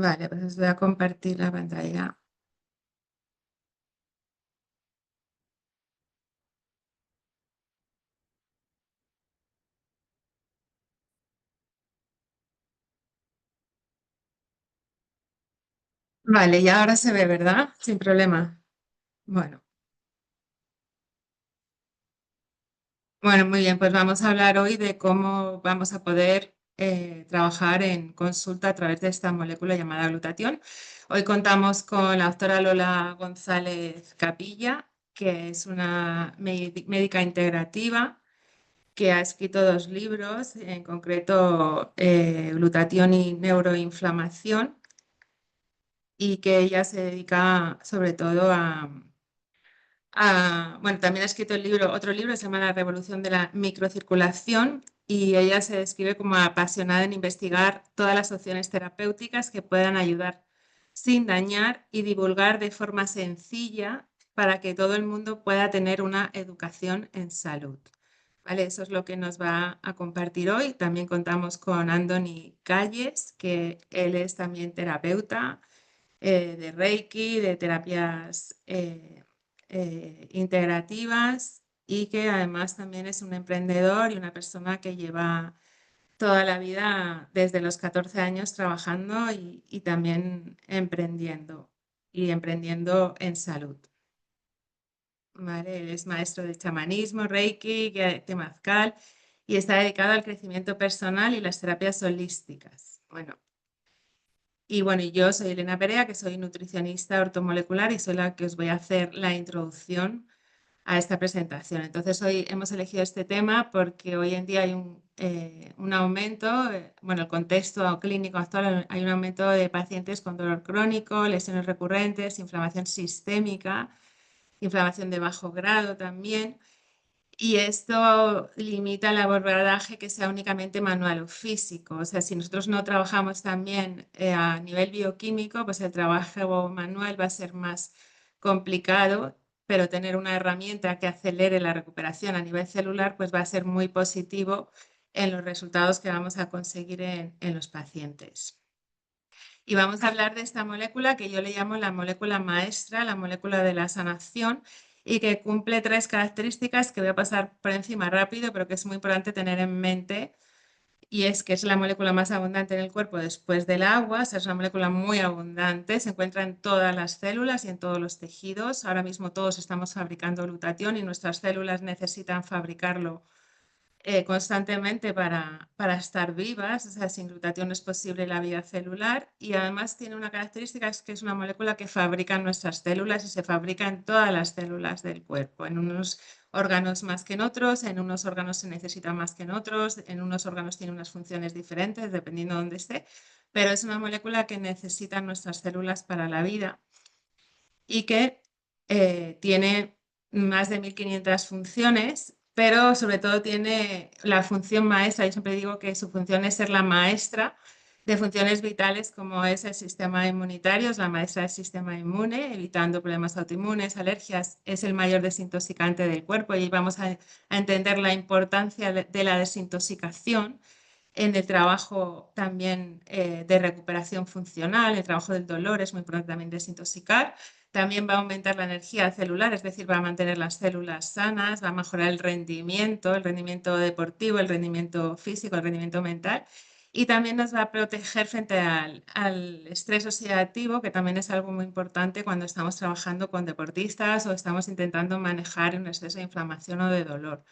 Vale, pues os voy a compartir la pantalla. Vale, y ahora se ve, ¿verdad? Sin problema. Bueno, bueno, muy bien, pues vamos a hablar hoy de cómo vamos a poder trabajar en consulta a través de esta molécula llamada glutatión. Hoy contamos con la doctora Lola González Capilla, que es una médica integrativa que ha escrito dos libros, en concreto Glutatión y neuroinflamación, y que ella se dedica sobre todo bueno, también ha escrito otro libro que se llama La revolución de la microcirculación, y ella se describe como apasionada en investigar todas las opciones terapéuticas que puedan ayudar sin dañar y divulgar de forma sencilla para que todo el mundo pueda tener una educación en salud. Vale, eso es lo que nos va a compartir hoy. También contamos con Andoni Calles, que él es también terapeuta de Reiki, de terapias integrativas, y que además también es un emprendedor y una persona que lleva toda la vida desde los 14 años trabajando y también emprendiendo y emprendiendo en salud. ¿Vale? Él es maestro de chamanismo, Reiki, guía de temazcal, y está dedicado al crecimiento personal y las terapias holísticas. Bueno, y bueno, y yo soy Elena Perea, que soy nutricionista ortomolecular y soy la que os voy a hacer la introducción a esta presentación. Entonces, hoy hemos elegido este tema porque hoy en día hay un aumento, bueno, el contexto clínico actual, hay un aumento de pacientes con dolor crónico, lesiones recurrentes, inflamación sistémica, inflamación de bajo grado también. Y esto limita el abordaje que sea únicamente manual o físico. O sea, si nosotros no trabajamos también a nivel bioquímico, pues el trabajo manual va a ser más complicado, pero tener una herramienta que acelere la recuperación a nivel celular, pues va a ser muy positivo en los resultados que vamos a conseguir en los pacientes. Y vamos a hablar de esta molécula que yo le llamo la molécula maestra, la molécula de la sanación, y que cumple tres características que voy a pasar por encima rápido, pero que es muy importante tener en mente. Y es que es la molécula más abundante en el cuerpo después del agua. O sea, es una molécula muy abundante, se encuentra en todas las células y en todos los tejidos. Ahora mismo todos estamos fabricando glutatión y nuestras células necesitan fabricarlo constantemente para estar vivas. O sea, sin glutatión no es posible la vida celular, y además tiene una característica, es que es una molécula que fabrican nuestras células y se fabrica en todas las células del cuerpo, en unos órganos más que en otros, en unos órganos se necesita más que en otros, en unos órganos tiene unas funciones diferentes dependiendo de dónde esté, pero es una molécula que necesitan nuestras células para la vida y que tiene más de 1500 funciones, pero sobre todo tiene la función maestra. Yo siempre digo que su función es ser la maestra de funciones vitales como es el sistema inmunitario, es la maestra del sistema inmune, evitando problemas autoinmunes, alergias, es el mayor desintoxicante del cuerpo, y vamos a entender la importancia de la desintoxicación en el trabajo también de recuperación funcional, el trabajo del dolor es muy importante también desintoxicar. También va a aumentar la energía celular, es decir, va a mantener las células sanas, va a mejorar el rendimiento deportivo, el rendimiento físico, el rendimiento mental. Y también nos va a proteger frente al estrés oxidativo, que también es algo muy importante cuando estamos trabajando con deportistas o estamos intentando manejar un exceso de inflamación o de dolor.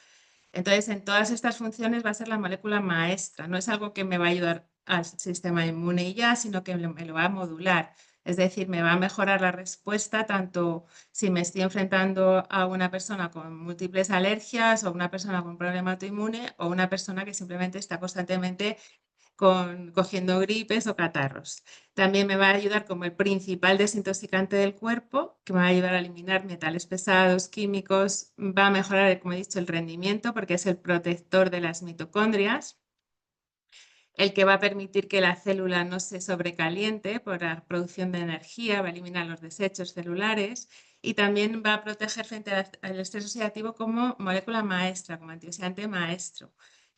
Entonces, en todas estas funciones va a ser la molécula maestra. No es algo que me va a ayudar al sistema inmune y ya, sino que me lo va a modular. Es decir, me va a mejorar la respuesta tanto si me estoy enfrentando a una persona con múltiples alergias o una persona con un problema autoinmune o una persona que simplemente está constantemente cogiendo gripes o catarros. También me va a ayudar como el principal desintoxicante del cuerpo, que me va a ayudar a eliminar metales pesados, químicos, va a mejorar, como he dicho, el rendimiento porque es el protector de las mitocondrias, el que va a permitir que la célula no se sobrecaliente por la producción de energía, va a eliminar los desechos celulares, y también va a proteger frente al estrés oxidativo como molécula maestra, como antioxidante maestro,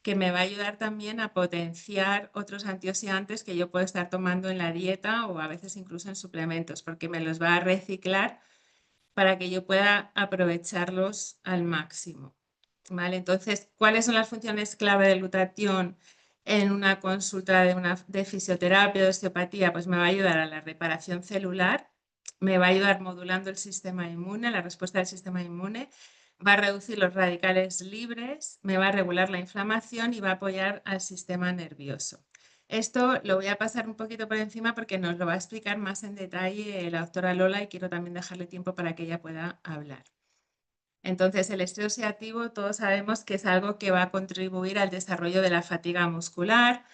que me va a ayudar también a potenciar otros antioxidantes que yo puedo estar tomando en la dieta o a veces incluso en suplementos, porque me los va a reciclar para que yo pueda aprovecharlos al máximo. ¿Vale? Entonces, ¿cuáles son las funciones clave del glutatión en una consulta de fisioterapia o de osteopatía? Pues me va a ayudar a la reparación celular, me va a ayudar modulando el sistema inmune, la respuesta del sistema inmune, va a reducir los radicales libres, me va a regular la inflamación y va a apoyar al sistema nervioso. Esto lo voy a pasar un poquito por encima porque nos lo va a explicar más en detalle la doctora Lola y quiero también dejarle tiempo para que ella pueda hablar. Entonces, el estrés oxidativo todos sabemos que es algo que va a contribuir al desarrollo de la fatiga muscular,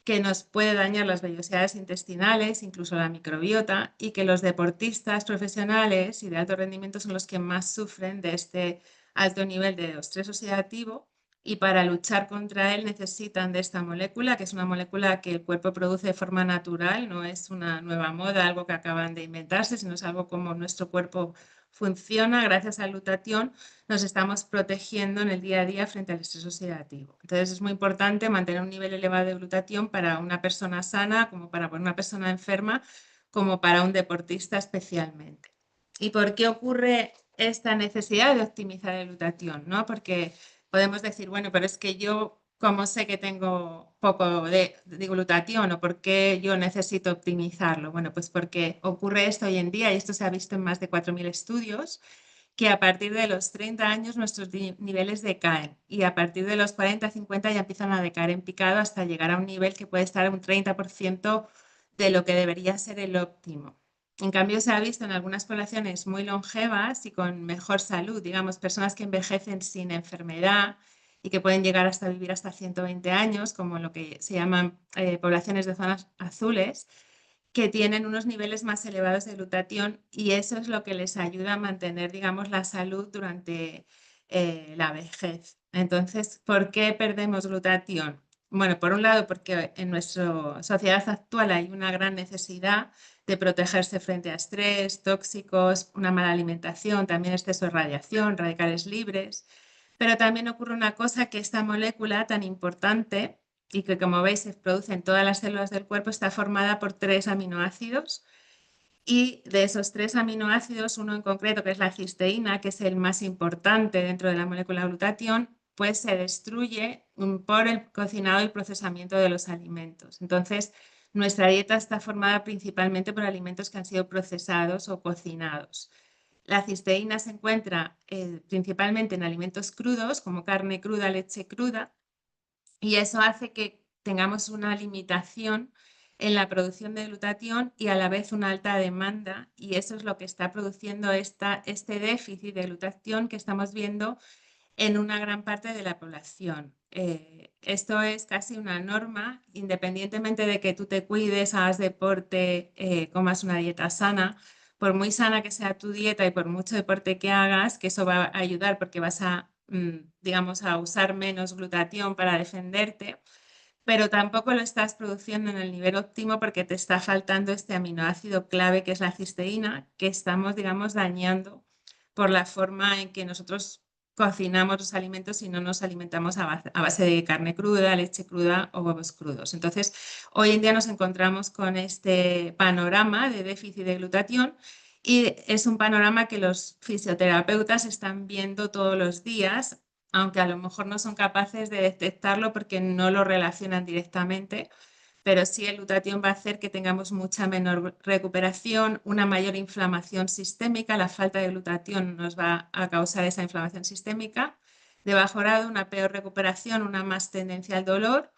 que nos puede dañar las vellosidades intestinales, incluso la microbiota, y que los deportistas profesionales y de alto rendimiento son los que más sufren de este alto nivel de estrés oxidativo y para luchar contra él necesitan de esta molécula, que es una molécula que el cuerpo produce de forma natural, no es una nueva moda, algo que acaban de inventarse, sino es algo como nuestro cuerpo funciona gracias al glutatión, nos estamos protegiendo en el día a día frente al estrés oxidativo. Entonces es muy importante mantener un nivel elevado de glutatión para una persona sana, como para una persona enferma, como para un deportista especialmente. ¿Y por qué ocurre esta necesidad de optimizar el glutatión? ¿No? Porque podemos decir, bueno, pero es que yo, ¿cómo sé que tengo poco de glutatión o por qué yo necesito optimizarlo? Bueno, pues porque ocurre esto hoy en día y esto se ha visto en más de 4.000 estudios que a partir de los 30 años nuestros niveles decaen y a partir de los 40, 50 ya empiezan a decaer en picado hasta llegar a un nivel que puede estar un 30% de lo que debería ser el óptimo. En cambio, se ha visto en algunas poblaciones muy longevas y con mejor salud, digamos, personas que envejecen sin enfermedad y que pueden llegar hasta vivir hasta 120 años, como lo que se llaman poblaciones de zonas azules, que tienen unos niveles más elevados de glutatión y eso es lo que les ayuda a mantener, digamos, la salud durante la vejez. Entonces, ¿por qué perdemos glutatión? Bueno, por un lado, porque en nuestra sociedad actual hay una gran necesidad de protegerse frente a estrés, tóxicos, una mala alimentación, también exceso de radiación, radicales libres. Pero también ocurre una cosa que esta molécula tan importante y que como veis se produce en todas las células del cuerpo, está formada por 3 aminoácidos y de esos 3 aminoácidos, uno en concreto que es la cisteína, que es el más importante dentro de la molécula glutatión, pues se destruye por el cocinado y procesamiento de los alimentos. Entonces, nuestra dieta está formada principalmente por alimentos que han sido procesados o cocinados. La cisteína se encuentra principalmente en alimentos crudos, como carne cruda, leche cruda, y eso hace que tengamos una limitación en la producción de glutatión y a la vez una alta demanda, y eso es lo que está produciendo este déficit de glutatión que estamos viendo en una gran parte de la población. Esto es casi una norma, independientemente de que tú te cuides, hagas deporte, comas una dieta sana, por muy sana que sea tu dieta y por mucho deporte que hagas, que eso va a ayudar porque vas a, digamos, a usar menos glutatión para defenderte, pero tampoco lo estás produciendo en el nivel óptimo porque te está faltando este aminoácido clave que es la cisteína, que estamos, digamos, dañando por la forma en que nosotros cocinamos los alimentos y no nos alimentamos a base de carne cruda, leche cruda o huevos crudos. Entonces, hoy en día nos encontramos con este panorama de déficit de glutatión y es un panorama que los fisioterapeutas están viendo todos los días, aunque a lo mejor no son capaces de detectarlo porque no lo relacionan directamente, pero sí el glutatión va a hacer que tengamos mucha menor recuperación, una mayor inflamación sistémica, la falta de glutatión nos va a causar esa inflamación sistémica, de bajo grado, una peor recuperación, una más tendencia al dolor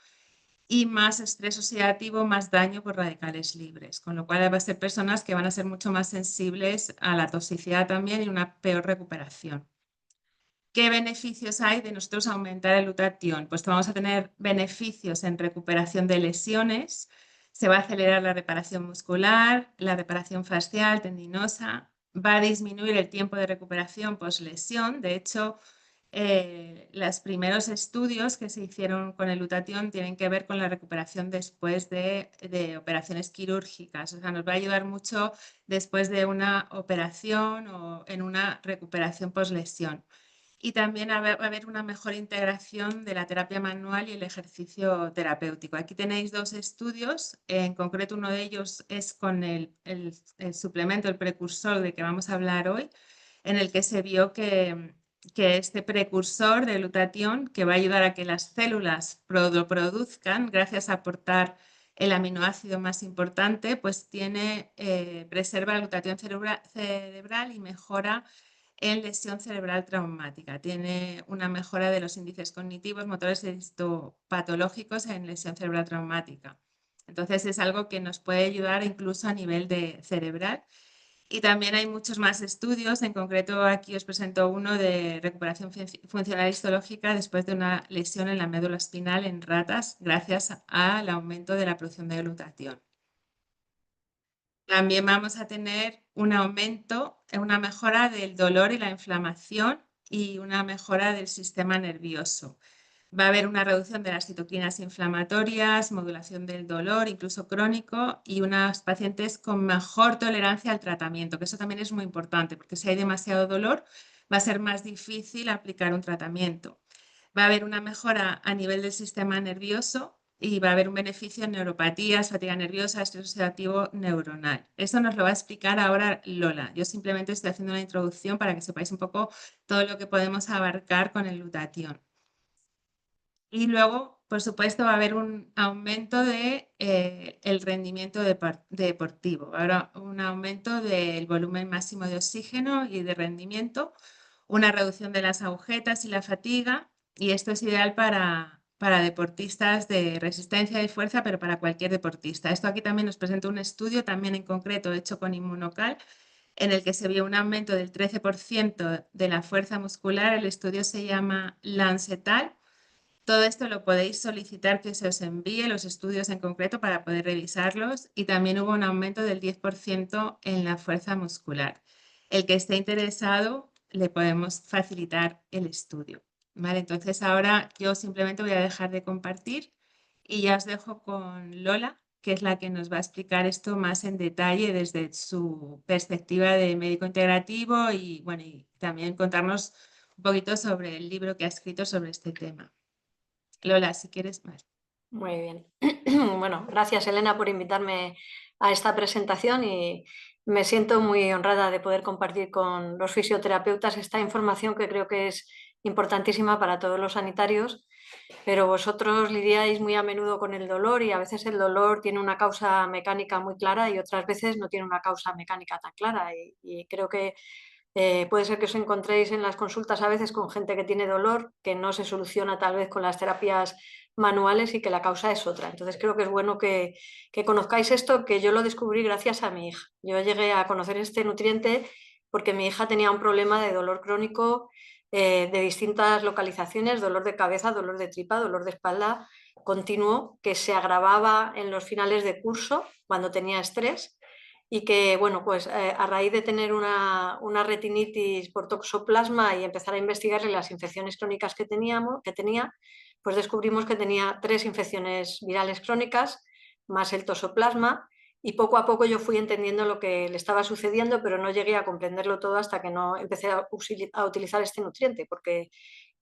y más estrés oxidativo, más daño por radicales libres, con lo cual va a ser personas que van a ser mucho más sensibles a la toxicidad también y una peor recuperación. ¿Qué beneficios hay de nosotros aumentar el glutatión? Pues vamos a tener beneficios en recuperación de lesiones, se va a acelerar la reparación muscular, la reparación fascial, tendinosa, va a disminuir el tiempo de recuperación post-lesión. De hecho, los primeros estudios que se hicieron con el glutatión tienen que ver con la recuperación después de operaciones quirúrgicas. O sea, nos va a ayudar mucho después de una operación o en una recuperación post-lesión. y también va a haber una mejor integración de la terapia manual y el ejercicio terapéutico. Aquí tenéis 2 estudios, en concreto uno de ellos es con el suplemento, el precursor del que vamos a hablar hoy, en el que se vio que este precursor de glutatión, que va a ayudar a que las células lo produzcan, gracias a aportar el aminoácido más importante, pues preserva la glutatión cerebral y mejora en lesión cerebral traumática. Tiene una mejora de los índices cognitivos, motores e histopatológicos en lesión cerebral traumática. Entonces es algo que nos puede ayudar incluso a nivel cerebral. Y también hay muchos más estudios, en concreto aquí os presento uno de recuperación funcional histológica después de una lesión en la médula espinal en ratas gracias al aumento de la producción de glutatión. También vamos a tener un aumento, una mejora del dolor y la inflamación y una mejora del sistema nervioso. Va a haber una reducción de las citoquinas inflamatorias, modulación del dolor, incluso crónico, y unas pacientes con mejor tolerancia al tratamiento, que eso también es muy importante, porque si hay demasiado dolor, va a ser más difícil aplicar un tratamiento. Va a haber una mejora a nivel del sistema nervioso y va a haber un beneficio en neuropatías, fatiga nerviosa, estrés oxidativo neuronal. Eso nos lo va a explicar ahora Lola. Yo simplemente estoy haciendo una introducción para que sepáis un poco todo lo que podemos abarcar con el glutatión. Y luego, por supuesto, va a haber un aumento de el rendimiento deportivo. Ahora, un aumento del volumen máximo de oxígeno y de rendimiento, una reducción de las agujetas y la fatiga, y esto es ideal para deportistas de resistencia y fuerza, pero para cualquier deportista. Esto aquí también nos presenta un estudio, también en concreto hecho con Inmunocal, en el que se vio un aumento del 13% de la fuerza muscular. El estudio se llama Lancetal. Todo esto lo podéis solicitar que se os envíe los estudios en concreto para poder revisarlos, y también hubo un aumento del 10% en la fuerza muscular. El que esté interesado le podemos facilitar el estudio. ¿Vale? Entonces ahora yo simplemente voy a dejar de compartir y ya os dejo con Lola, que es la que nos va a explicar esto más en detalle desde su perspectiva de médico integrativo y, bueno, y también contarnos un poquito sobre el libro que ha escrito sobre este tema. Lola, si quieres más. Muy bien. Bueno, gracias Elena por invitarme a esta presentación y me siento muy honrada de poder compartir con los fisioterapeutas esta información que creo que es importantísima para todos los sanitarios, pero vosotros lidiáis muy a menudo con el dolor y a veces el dolor tiene una causa mecánica muy clara y otras veces no tiene una causa mecánica tan clara y creo que puede ser que os encontréis en las consultas a veces con gente que tiene dolor que no se soluciona tal vez con las terapias manuales y que la causa es otra. Entonces creo que es bueno que conozcáis esto, que yo lo descubrí gracias a mi hija. Yo llegué a conocer este nutriente porque mi hija tenía un problema de dolor crónico de distintas localizaciones, dolor de cabeza, dolor de tripa, dolor de espalda continuo, que se agravaba en los finales de curso cuando tenía estrés y que, bueno, pues a raíz de tener una retinitis por toxoplasma y empezar a investigarle las infecciones crónicas que tenía, pues descubrimos que tenía 3 infecciones virales crónicas más el toxoplasma y poco a poco yo fui entendiendo lo que le estaba sucediendo, pero no llegué a comprenderlo todo hasta que no empecé a utilizar este nutriente, porque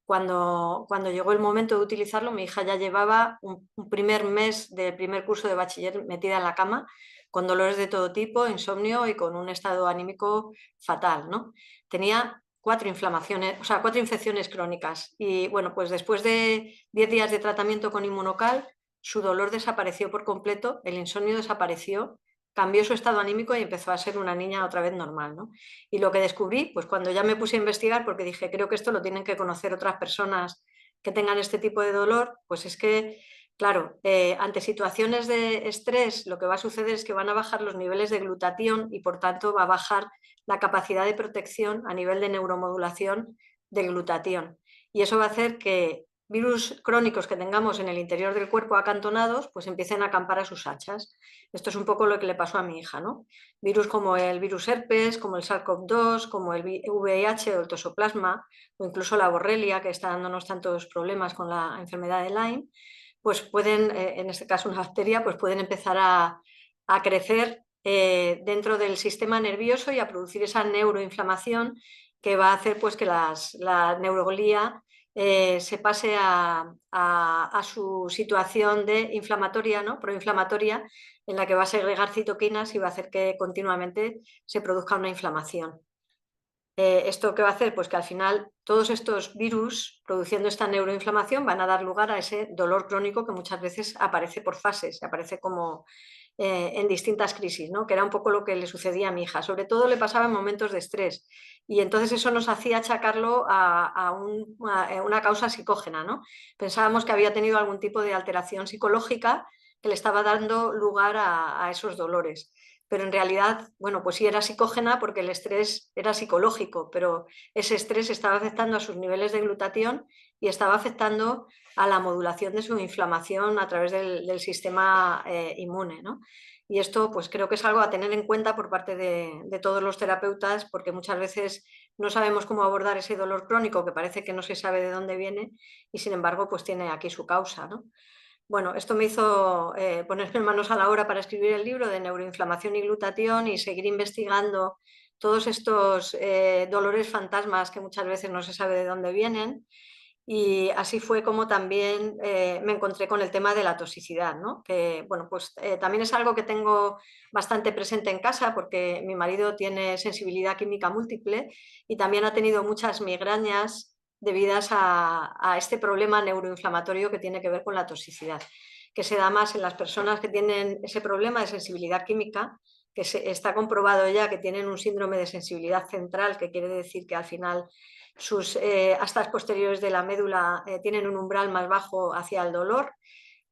cuando llegó el momento de utilizarlo, mi hija ya llevaba un primer mes del primer curso de bachiller metida en la cama, con dolores de todo tipo, insomnio y con un estado anímico fatal, ¿no? Tenía 4 inflamaciones, o sea, 4 infecciones crónicas. Y bueno, pues después de 10 días de tratamiento con Inmunocal, su dolor desapareció por completo, el insomnio desapareció, cambió su estado anímico y empezó a ser una niña otra vez normal, ¿no? Y lo que descubrí, pues cuando ya me puse a investigar, porque dije, creo que esto lo tienen que conocer otras personas que tengan este tipo de dolor, pues es que, claro, ante situaciones de estrés, lo que va a suceder es que van a bajar los niveles de glutatión y por tanto va a bajar la capacidad de protección a nivel de neuromodulación del glutatión. Y eso va a hacer que virus crónicos que tengamos en el interior del cuerpo acantonados, pues empiecen a acampar a sus hachas. Esto es un poco lo que le pasó a mi hija, ¿no? Virus como el virus herpes, como el SARS-CoV-2, como el VIH o el toxoplasma, o incluso la borrelia, que está dándonos tantos problemas con la enfermedad de Lyme, pues pueden, en este caso una bacteria, pues pueden empezar a crecer dentro del sistema nervioso y a producir esa neuroinflamación que va a hacer pues, que la neuroglía se pase a su situación de inflamatoria, ¿no? Proinflamatoria, en la que va a segregar citoquinas y va a hacer que continuamente se produzca una inflamación. ¿Esto qué va a hacer? Pues que al final todos estos virus produciendo esta neuroinflamación van a dar lugar a ese dolor crónico que muchas veces aparece por fases, aparece como en distintas crisis, ¿no? Que era un poco lo que le sucedía a mi hija. Sobre todo le pasaba en momentos de estrés y entonces eso nos hacía achacarlo a una causa psicógena, ¿no? Pensábamos que había tenido algún tipo de alteración psicológica que le estaba dando lugar a esos dolores. Pero en realidad, bueno, pues sí era psicógena porque el estrés era psicológico, pero ese estrés estaba afectando a sus niveles de glutatión y estaba afectando a la modulación de su inflamación a través del sistema inmune, ¿no? Y esto pues creo que es algo a tener en cuenta por parte de todos los terapeutas porque muchas veces no sabemos cómo abordar ese dolor crónico que parece que no se sabe de dónde viene y sin embargo pues tiene aquí su causa, ¿no? Bueno, esto me hizo ponerme manos a la obra para escribir el libro de neuroinflamación y glutatión y seguir investigando todos estos dolores fantasmas que muchas veces no se sabe de dónde vienen. Y así fue como también me encontré con el tema de la toxicidad, ¿no? Que bueno, pues también es algo que tengo bastante presente en casa porque mi marido tiene sensibilidad química múltiple y también ha tenido muchas migrañas debidas a este problema neuroinflamatorio que tiene que ver con la toxicidad, que se da más en las personas que tienen ese problema de sensibilidad química, que está comprobado ya que tienen un síndrome de sensibilidad central, que quiere decir que al final sus astas posteriores de la médula tienen un umbral más bajo hacia el dolor,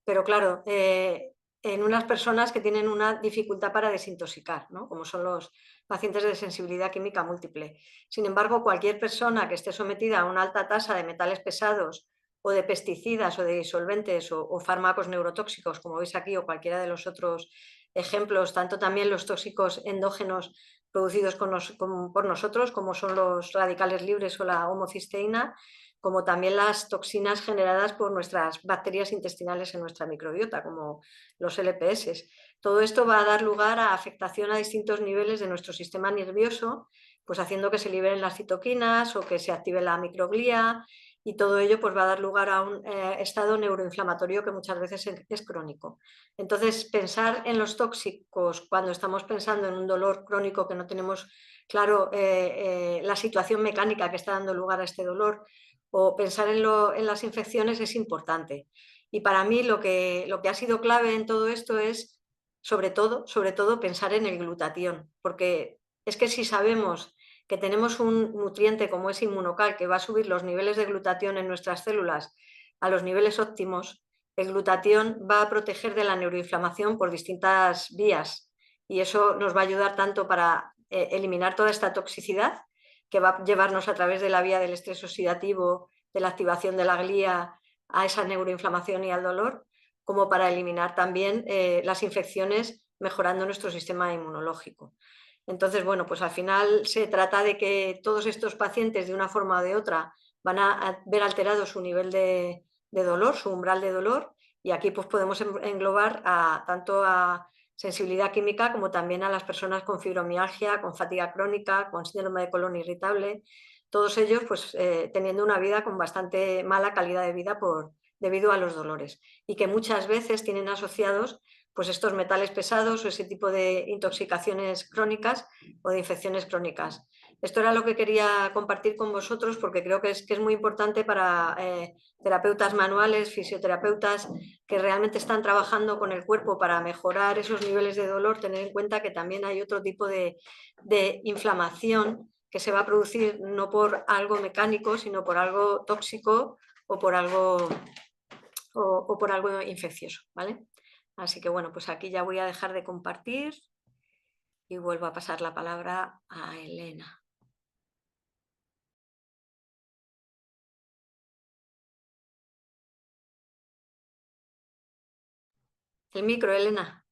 pero claro, en unas personas que tienen una dificultad para desintoxicar, ¿no? Como son los pacientes de sensibilidad química múltiple. Sin embargo, cualquier persona que esté sometida a una alta tasa de metales pesados o de pesticidas o de disolventes o fármacos neurotóxicos, como veis aquí, o cualquiera de los otros ejemplos, tanto también los tóxicos endógenos producidos por nosotros, como son los radicales libres o la homocisteína, como también las toxinas generadas por nuestras bacterias intestinales en nuestra microbiota, como los LPS. Todo esto va a dar lugar a afectación a distintos niveles de nuestro sistema nervioso, pues haciendo que se liberen las citoquinas o que se active la microglía, y todo ello pues, va a dar lugar a un estado neuroinflamatorio que muchas veces es crónico. Entonces, pensar en los tóxicos cuando estamos pensando en un dolor crónico que no tenemos claro la situación mecánica que está dando lugar a este dolor, o pensar en las infecciones es importante. Y para mí lo que ha sido clave en todo esto es, sobre todo, pensar en el glutatión, porque es que si sabemos que tenemos un nutriente como es inmunocal que va a subir los niveles de glutatión en nuestras células a los niveles óptimos, el glutatión va a proteger de la neuroinflamación por distintas vías y eso nos va a ayudar tanto para eliminar toda esta toxicidad que va a llevarnos a través de la vía del estrés oxidativo, de la activación de la glía a esa neuroinflamación y al dolor, como para eliminar también las infecciones mejorando nuestro sistema inmunológico. Entonces, bueno, pues al final se trata de que todos estos pacientes de una forma o de otra van a ver alterado su nivel de dolor, su umbral de dolor, y aquí pues podemos englobar tanto a sensibilidad química como también a las personas con fibromialgia, con fatiga crónica, con síndrome de colon irritable, todos ellos pues teniendo una vida con bastante mala calidad de vida debido a los dolores y que muchas veces tienen asociados pues estos metales pesados o ese tipo de intoxicaciones crónicas o de infecciones crónicas. Esto era lo que quería compartir con vosotros porque creo que es muy importante para terapeutas manuales, fisioterapeutas que realmente están trabajando con el cuerpo para mejorar esos niveles de dolor, tener en cuenta que también hay otro tipo de inflamación que se va a producir no por algo mecánico, sino por algo tóxico o por algo, o por algo infeccioso, ¿vale? Así que bueno, pues aquí ya voy a dejar de compartir y vuelvo a pasar la palabra a Elena. El micro, Elena.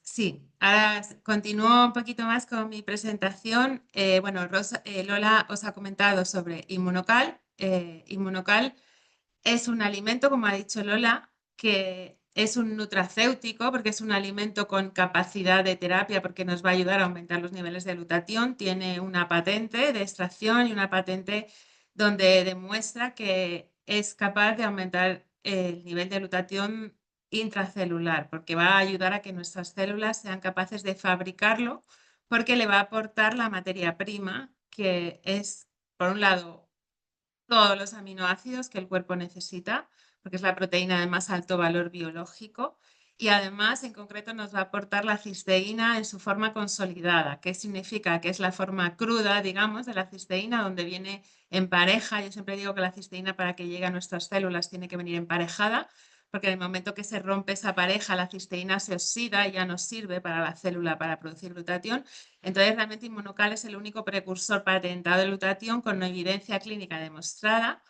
Sí, ahora continúo un poquito más con mi presentación. Bueno, Lola os ha comentado sobre Inmunocal. Inmunocal es un alimento, como ha dicho Lola, que es un nutracéutico porque es un alimento con capacidad de terapia porque nos va a ayudar a aumentar los niveles de glutatión. Tiene una patente de extracción y una patente donde demuestra que es capaz de aumentar el nivel de glutatión intracelular porque va a ayudar a que nuestras células sean capaces de fabricarlo porque le va a aportar la materia prima que es, por un lado, todos los aminoácidos que el cuerpo necesita, porque es la proteína de más alto valor biológico. Y además, en concreto, nos va a aportar la cisteína en su forma consolidada. ¿Qué significa? Que es la forma cruda, digamos, de la cisteína, donde viene en pareja. Yo siempre digo que la cisteína, para que llegue a nuestras células, tiene que venir emparejada, porque en el momento que se rompe esa pareja, la cisteína se oxida y ya no sirve para la célula para producir glutatión. Entonces, realmente Inmunocal es el único precursor patentado de glutatión con evidencia clínica demostrada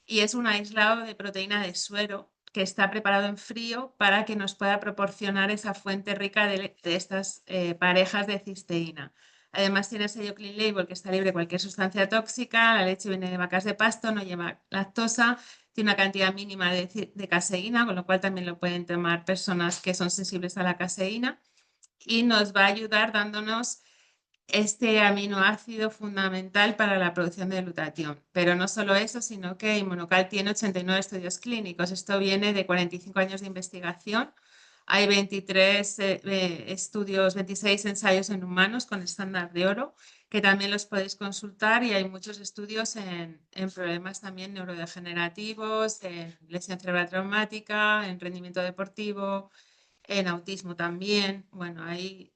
y es un aislado de proteína de suero que está preparado en frío para que nos pueda proporcionar esa fuente rica de estas parejas de cisteína. Además tiene sello Clean Label que está libre de cualquier sustancia tóxica, la leche viene de vacas de pasto, no lleva lactosa, tiene una cantidad mínima de caseína, con lo cual también lo pueden tomar personas que son sensibles a la caseína y nos va a ayudar dándonos este aminoácido fundamental para la producción de glutatión. Pero no solo eso, sino que Inmunocal tiene 89 estudios clínicos. Esto viene de 45 años de investigación. Hay 23 estudios, 26 ensayos en humanos con estándar de oro, que también los podéis consultar y hay muchos estudios en problemas también neurodegenerativos, en lesión cerebral traumática, en rendimiento deportivo, en autismo también. Bueno, hay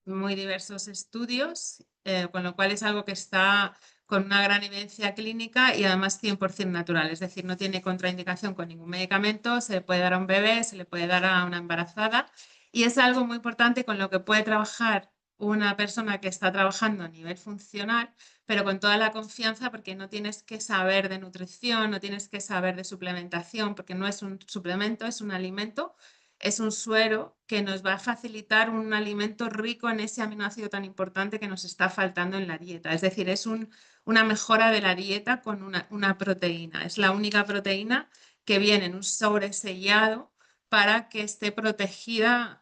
muy diversos estudios, con lo cual es algo que está con una gran evidencia clínica y además 100% natural, es decir, no tiene contraindicación con ningún medicamento, se le puede dar a un bebé, se le puede dar a una embarazada y es algo muy importante con lo que puede trabajar una persona que está trabajando a nivel funcional, pero con toda la confianza porque no tienes que saber de nutrición, no tienes que saber de suplementación, porque no es un suplemento, es un alimento, es un suero que nos va a facilitar un alimento rico en ese aminoácido tan importante que nos está faltando en la dieta. Es decir, es una mejora de la dieta con una proteína. Es la única proteína que viene en un sobre sellado para que esté protegida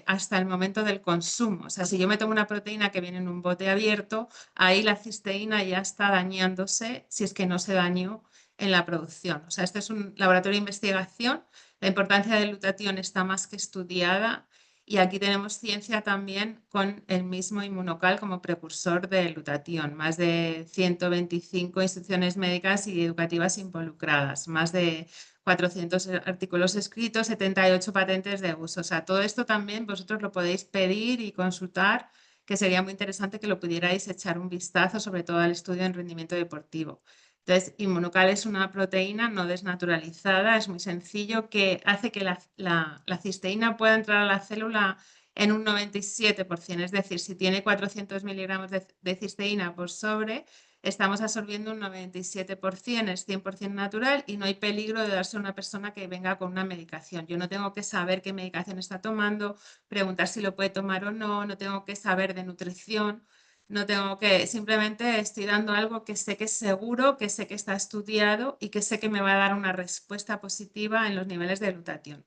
hasta el momento del consumo. O sea, si yo me tomo una proteína que viene en un bote abierto, ahí la cisteína ya está dañándose si es que no se dañó en la producción. O sea, este es un laboratorio de investigación. La importancia del glutatión está más que estudiada y aquí tenemos ciencia también con el mismo Inmunocal como precursor del glutatión. Más de 125 instituciones médicas y educativas involucradas, más de 400 artículos escritos, 78 patentes de uso. O sea, todo esto también vosotros lo podéis pedir y consultar, que sería muy interesante que lo pudierais echar un vistazo, sobre todo al estudio en rendimiento deportivo. Entonces, Inmunocal es una proteína no desnaturalizada, es muy sencillo, que hace que la cisteína pueda entrar a la célula en un 97%, es decir, si tiene 400 miligramos de cisteína por sobre, estamos absorbiendo un 97%, es 100% natural y no hay peligro de darse a una persona que venga con una medicación. Yo no tengo que saber qué medicación está tomando, preguntar si lo puede tomar o no, no tengo que saber de nutrición. No tengo que, simplemente estoy dando algo que sé que es seguro, que sé que está estudiado y que sé que me va a dar una respuesta positiva en los niveles de glutatión.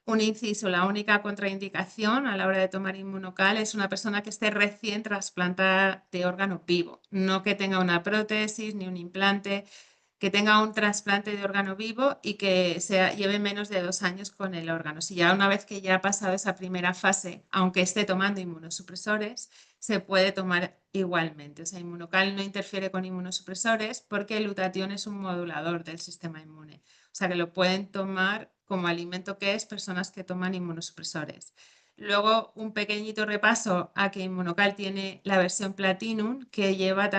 Un inciso, la única contraindicación a la hora de tomar Inmunocal es una persona que esté recién trasplantada de órgano vivo, no que tenga una prótesis ni un implante, que tenga un trasplante de órgano vivo y que lleve menos de 2 años con el órgano. Si ya una vez que ya ha pasado esa primera fase, aunque esté tomando inmunosupresores, se puede tomar igualmente. O sea, Inmunocal no interfiere con inmunosupresores porque el glutatión es un modulador del sistema inmune. O sea, que lo pueden tomar como alimento que es personas que toman inmunosupresores. Luego, un pequeñito repaso a que Inmunocal tiene la versión Platinum, que lleva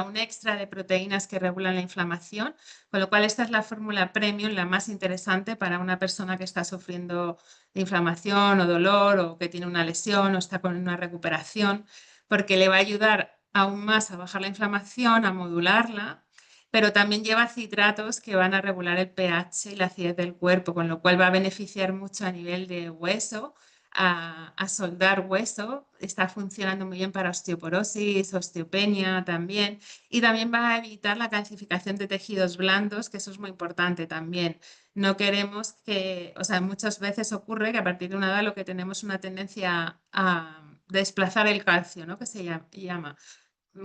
un extra de proteínas que regulan la inflamación, con lo cual esta es la fórmula premium, la más interesante para una persona que está sufriendo de inflamación o dolor o que tiene una lesión o está con una recuperación, porque le va a ayudar aún más a bajar la inflamación, a modularla, pero también lleva citratos que van a regular el pH y la acidez del cuerpo, con lo cual va a beneficiar mucho a nivel de hueso, a soldar hueso. Está funcionando muy bien para osteoporosis, osteopenia también. Y también va a evitar la calcificación de tejidos blandos, que eso es muy importante también. No queremos que, o sea, muchas veces ocurre que a partir de una edad lo que tenemos es una tendencia a desplazar el calcio, ¿no? Que se llama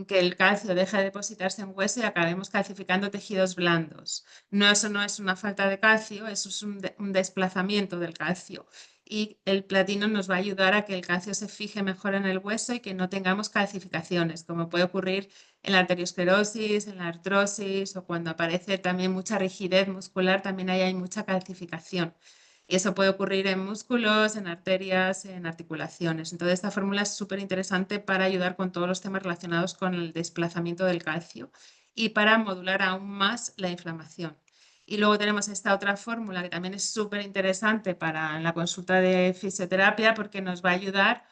que el calcio deje de depositarse en hueso y acabemos calcificando tejidos blandos. No, eso no es una falta de calcio, eso es un desplazamiento del calcio. Y el platino nos va a ayudar a que el calcio se fije mejor en el hueso y que no tengamos calcificaciones, como puede ocurrir en la arteriosclerosis, en la artrosis o cuando aparece también mucha rigidez muscular, también ahí hay mucha calcificación. Y eso puede ocurrir en músculos, en arterias, en articulaciones. Entonces, esta fórmula es súper interesante para ayudar con todos los temas relacionados con el desplazamiento del calcio y para modular aún más la inflamación. Y luego tenemos esta otra fórmula que también es súper interesante para la consulta de fisioterapia porque nos va a ayudar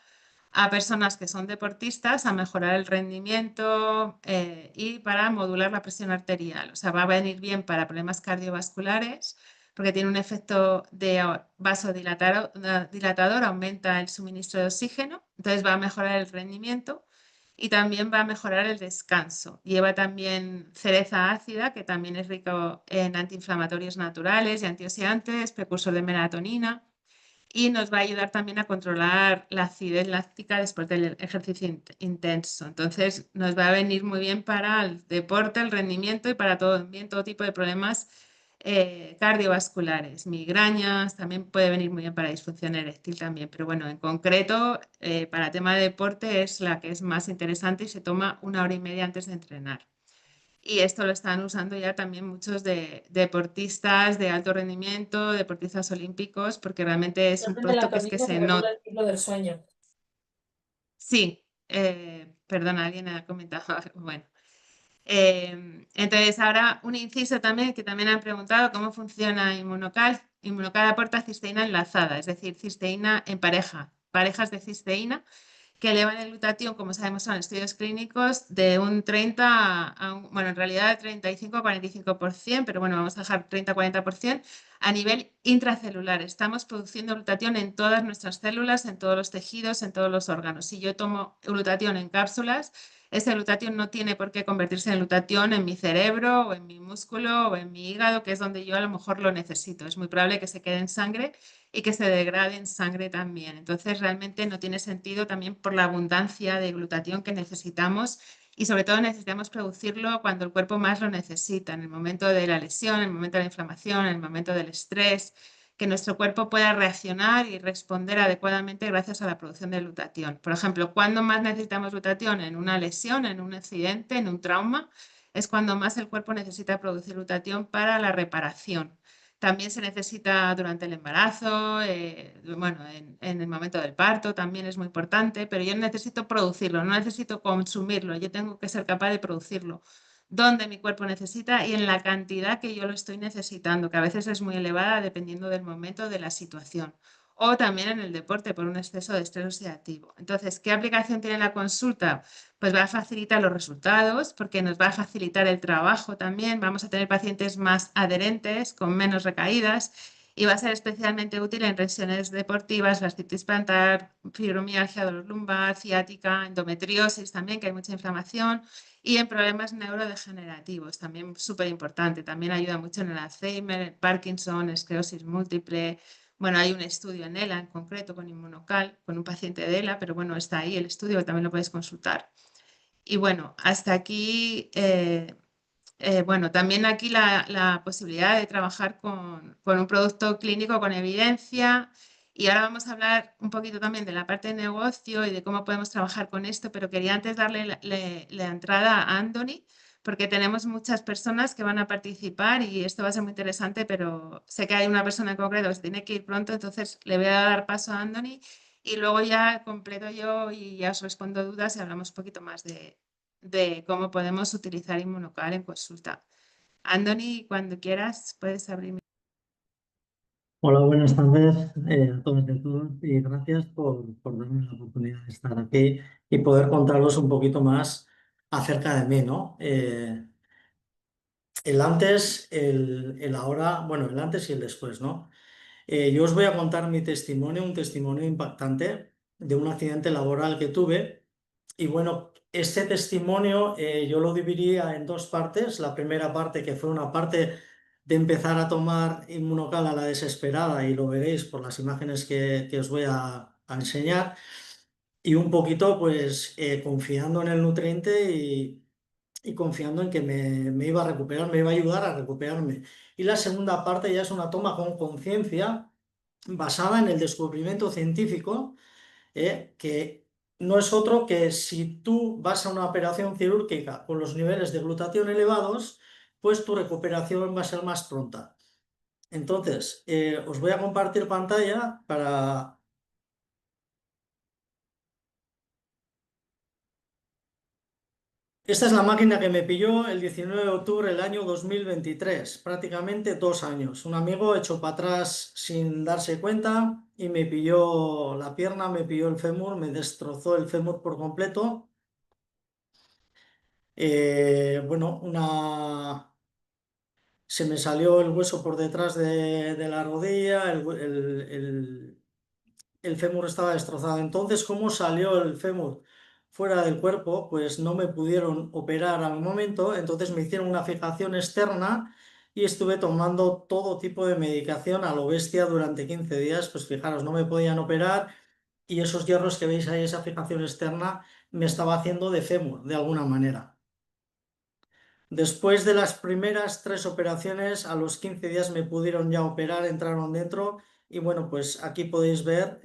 a personas que son deportistas a mejorar el rendimiento y para modular la presión arterial. O sea, va a venir bien para problemas cardiovasculares porque tiene un efecto de vasodilatador, aumenta el suministro de oxígeno, entonces va a mejorar el rendimiento y también va a mejorar el descanso. Lleva también cereza ácida, que también es rico en antiinflamatorios naturales y antioxidantes, precursor de melatonina y nos va a ayudar también a controlar la acidez láctica después del ejercicio intenso. Entonces, nos va a venir muy bien para el deporte, el rendimiento y para todo, bien, todo tipo de problemas cardiovasculares, migrañas, también puede venir muy bien para disfunción eréctil también, pero bueno, en concreto, para tema de deporte es la que es más interesante y se toma 1 hora y media antes de entrenar. Y esto lo están usando ya también muchos deportistas de alto rendimiento, deportistas olímpicos, porque realmente es un De producto que es que melatonina se que regula nota. el ciclo del sueño. Sí, perdona, alguien ha comentado. Bueno, entonces ahora un inciso también que también han preguntado cómo funciona Inmunocal. Inmunocal aporta cisteína enlazada, es decir, cisteína en parejas de cisteína que elevan el glutatión, como sabemos en estudios clínicos, de un 30 bueno, en realidad de 35 a 45%, pero bueno, vamos a dejar 30-40% a nivel intracelular. Estamos produciendo glutatión en todas nuestras células, en todos los tejidos, en todos los órganos. Si yo tomo glutatión en cápsulas, ese glutatión no tiene por qué convertirse en glutatión en mi cerebro o en mi músculo o en mi hígado, que es donde yo a lo mejor lo necesito. Es muy probable que se quede en sangre y que se degrade en sangre también. Entonces, realmente no tiene sentido también por la abundancia de glutatión que necesitamos y sobre todo necesitamos producirlo cuando el cuerpo más lo necesita, en el momento de la lesión, en el momento de la inflamación, en el momento del estrés, que nuestro cuerpo pueda reaccionar y responder adecuadamente gracias a la producción de glutatión. Por ejemplo, ¿cuándo más necesitamos glutatión? En una lesión, en un accidente, en un trauma, es cuando más el cuerpo necesita producir glutatión para la reparación. También se necesita durante el embarazo, bueno, en el momento del parto también es muy importante, pero yo necesito producirlo, no necesito consumirlo, yo tengo que ser capaz de producirlo donde mi cuerpo necesita y en la cantidad que yo lo estoy necesitando, que a veces es muy elevada dependiendo del momento de la situación. O también en el deporte por un exceso de estrés oxidativo. Entonces, ¿qué aplicación tiene la consulta? Pues va a facilitar los resultados porque nos va a facilitar el trabajo también. Vamos a tener pacientes más adherentes, con menos recaídas y va a ser especialmente útil en lesiones deportivas, gastritis plantar, fibromialgia, dolor lumbar, ciática, endometriosis también, que hay mucha inflamación, y en problemas neurodegenerativos, también súper importante. También ayuda mucho en el Alzheimer, el Parkinson, esclerosis múltiple. Bueno, hay un estudio en ELA en concreto con Inmunocal, con un paciente de ELA, pero bueno, está ahí el estudio que también lo puedes consultar. Y bueno, hasta aquí, bueno, también aquí la posibilidad de trabajar con un producto clínico con evidencia. Y ahora vamos a hablar un poquito también de la parte de negocio y de cómo podemos trabajar con esto, pero quería antes darle la entrada a Anthony, porque tenemos muchas personas que van a participar y esto va a ser muy interesante, pero sé que hay una persona en concreto que se tiene que ir pronto, entonces le voy a dar paso a Anthony y luego ya completo yo y ya os respondo dudas y hablamos un poquito más de cómo podemos utilizar Inmunocal en consulta. Andoni, cuando quieras, puedes abrir. Hola, buenas tardes a todos y a todas y gracias por darme la oportunidad de estar aquí y poder contaros un poquito más acerca de mí, ¿no? El antes, el ahora, bueno, el antes y el después, ¿no? Yo os voy a contar mi testimonio, un testimonio impactante de un accidente laboral que tuve. Y bueno, este testimonio yo lo dividiría en dos partes. La primera parte, que fue una parte de empezar a tomar Inmunocal a la desesperada, y lo veréis por las imágenes que os voy a enseñar, y un poquito pues confiando en el nutriente y confiando en que me iba a recuperar, me iba a ayudar a recuperarme. Y la segunda parte ya es una toma con conciencia basada en el descubrimiento científico, que no es otro que si tú vas a una operación quirúrgica con los niveles de glutatión elevados, pues tu recuperación va a ser más pronta. Entonces, os voy a compartir pantalla para... Esta es la máquina que me pilló el 19 de octubre del año 2023, prácticamente 2 años. Un amigo echó para atrás sin darse cuenta y me pilló la pierna, me pilló el fémur, me destrozó el fémur por completo. Bueno, se me salió el hueso por detrás de la rodilla, el fémur estaba destrozado. Entonces, ¿cómo salió el fémur fuera del cuerpo? Pues no me pudieron operar al momento, entonces me hicieron una fijación externa y estuve tomando todo tipo de medicación a lo bestia durante 15 días. Pues fijaros, no me podían operar y esos hierros que veis ahí, esa fijación externa, me estaba haciendo de fémur de alguna manera. Después de las primeras 3 operaciones, a los 15 días me pudieron ya operar, entraron dentro y bueno, pues aquí podéis ver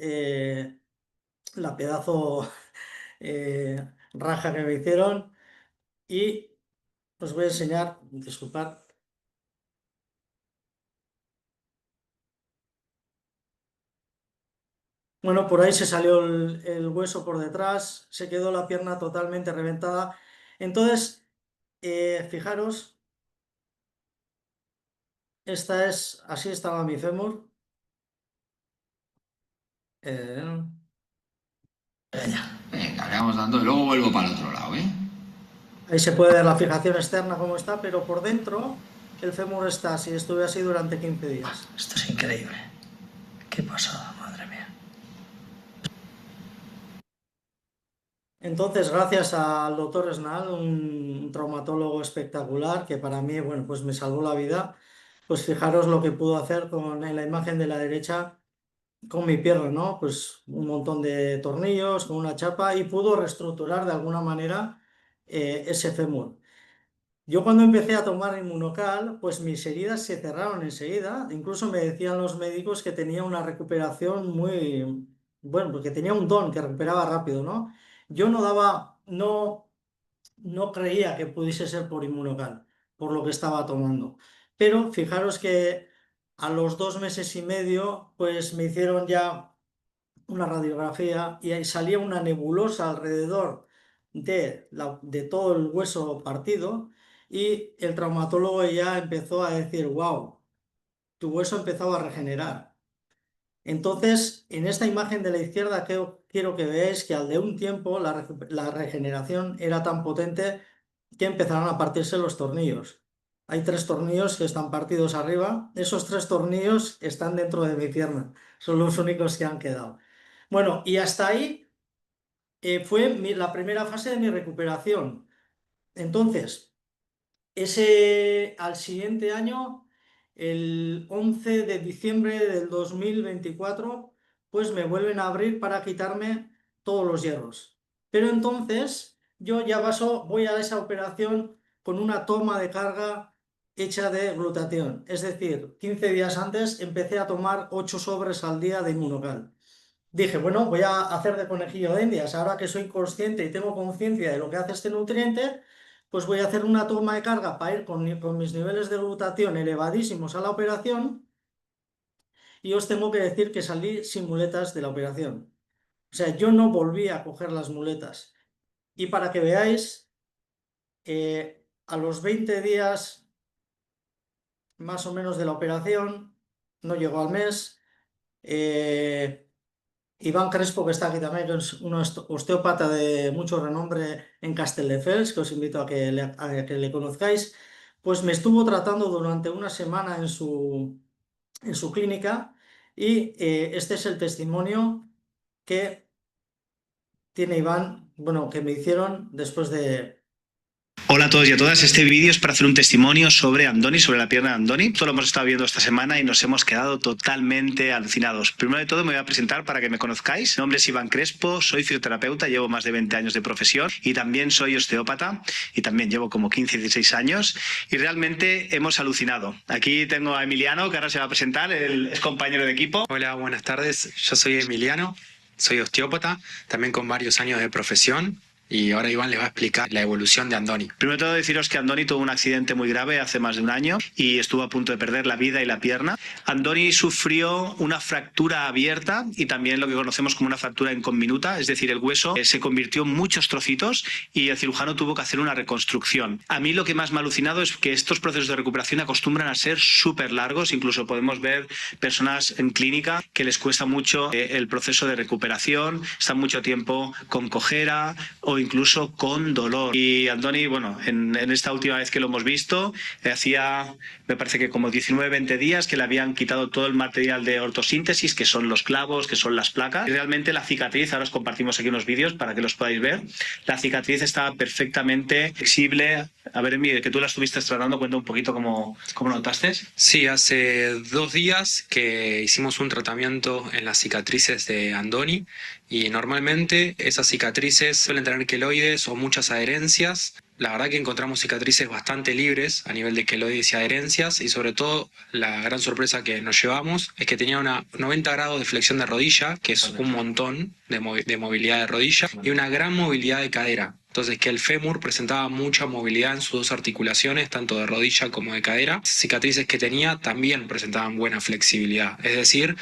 la pedazo raja que me hicieron, y os voy a enseñar, disculpad. Bueno, por ahí se salió el hueso por detrás, se quedó la pierna totalmente reventada. Entonces, fijaros, así estaba mi fémur. Eh, Venga, le vamos dando y luego vuelvo para el otro lado, ¿eh? Ahí se puede ver la fijación externa como está, pero por dentro el fémur está así. Estuve así durante 15 días. Esto es increíble. Qué pasada, madre mía. Entonces, gracias al doctor Snell, un traumatólogo espectacular que para mí, bueno, pues me salvó la vida. Pues fijaros lo que pudo hacer en la imagen de la derecha con mi pierna, ¿no? Pues un montón de tornillos, con una chapa, y pudo reestructurar de alguna manera ese fémur. Yo cuando empecé a tomar Inmunocal, pues mis heridas se cerraron enseguida. Incluso me decían los médicos que tenía una recuperación muy, bueno, porque tenía un don que recuperaba rápido, ¿no? Yo no creía que pudiese ser por Inmunocal, por lo que estaba tomando. Pero fijaros que a los 2 meses y medio, pues me hicieron ya una radiografía y ahí salía una nebulosa alrededor de todo el hueso partido, y el traumatólogo ya empezó a decir, wow, tu hueso empezaba a regenerar. Entonces, en esta imagen de la izquierda quiero que veáis que al de un tiempo la regeneración era tan potente que empezaron a partirse los tornillos. Hay 3 tornillos que están partidos arriba. Esos 3 tornillos están dentro de mi pierna. Son los únicos que han quedado. Bueno, y hasta ahí fue la primera fase de mi recuperación. Entonces, al siguiente año, el 11 de diciembre del 2024, pues me vuelven a abrir para quitarme todos los hierros. Pero entonces yo ya voy a esa operación con una toma de carga hecha de glutatión. Es decir, 15 días antes empecé a tomar 8 sobres al día de Inmunocal. Dije, bueno, voy a hacer de conejillo de Indias. Ahora que soy consciente y tengo conciencia de lo que hace este nutriente, pues voy a hacer una toma de carga para ir con mis niveles de glutatión elevadísimos a la operación, y os tengo que decir que salí sin muletas de la operación. O sea, yo no volví a coger las muletas. Y para que veáis, a los 20 días más o menos de la operación, no llegó al mes, Iván Crespo, que está aquí también, que es un osteópata de mucho renombre en Castelldefels, que os invito a que le conozcáis, pues me estuvo tratando durante una semana en su clínica. Y este es el testimonio que tiene Iván, bueno, que me hicieron después de... Hola a todos y a todas, este vídeo es para hacer un testimonio sobre Andoni, sobre la pierna de Andoni. Esto lo hemos estado viendo esta semana y nos hemos quedado totalmente alucinados. Primero de todo me voy a presentar para que me conozcáis. Mi nombre es Iván Crespo, soy fisioterapeuta, llevo más de 20 años de profesión y también soy osteópata y también llevo como 15, 16 años y realmente hemos alucinado. Aquí tengo a Emiliano, que ahora se va a presentar, él es compañero de equipo. Hola, buenas tardes. Yo soy Emiliano, soy osteópata, también con varios años de profesión. Y ahora Iván les va a explicar la evolución de Andoni. Primero de todo deciros que Andoni tuvo un accidente muy grave hace más de un año y estuvo a punto de perder la vida y la pierna. Andoni sufrió una fractura abierta y también lo que conocemos como una fractura inconminuta, es decir, el hueso se convirtió en muchos trocitos y el cirujano tuvo que hacer una reconstrucción. A mí lo que más me ha alucinado es que estos procesos de recuperación acostumbran a ser súper largos, incluso podemos ver personas en clínica que les cuesta mucho el proceso de recuperación, están mucho tiempo con cojera o incluso con dolor. Y Andoni, bueno, en esta última vez que lo hemos visto, hacía, me parece que como 19, 20 días que le habían quitado todo el material de ortosíntesis, que son los clavos, que son las placas. Y realmente la cicatriz, ahora os compartimos aquí unos vídeos para que los podáis ver, la cicatriz estaba perfectamente flexible. A ver, Emi, que tú la estuviste tratando, cuenta un poquito cómo notaste. Sí, hace 2 días que hicimos un tratamiento en las cicatrices de Andoni y normalmente esas cicatrices suelen tener queloides o muchas adherencias. La verdad que encontramos cicatrices bastante libres a nivel de queloides y adherencias y sobre todo la gran sorpresa que nos llevamos es que tenía una 90 grados de flexión de rodilla, que es un montón de movilidad de rodilla y una gran movilidad de cadera. Entonces que el fémur presentaba mucha movilidad en sus dos articulaciones, tanto de rodilla como de cadera. Cicatrices que tenía también presentaban buena flexibilidad, es decir,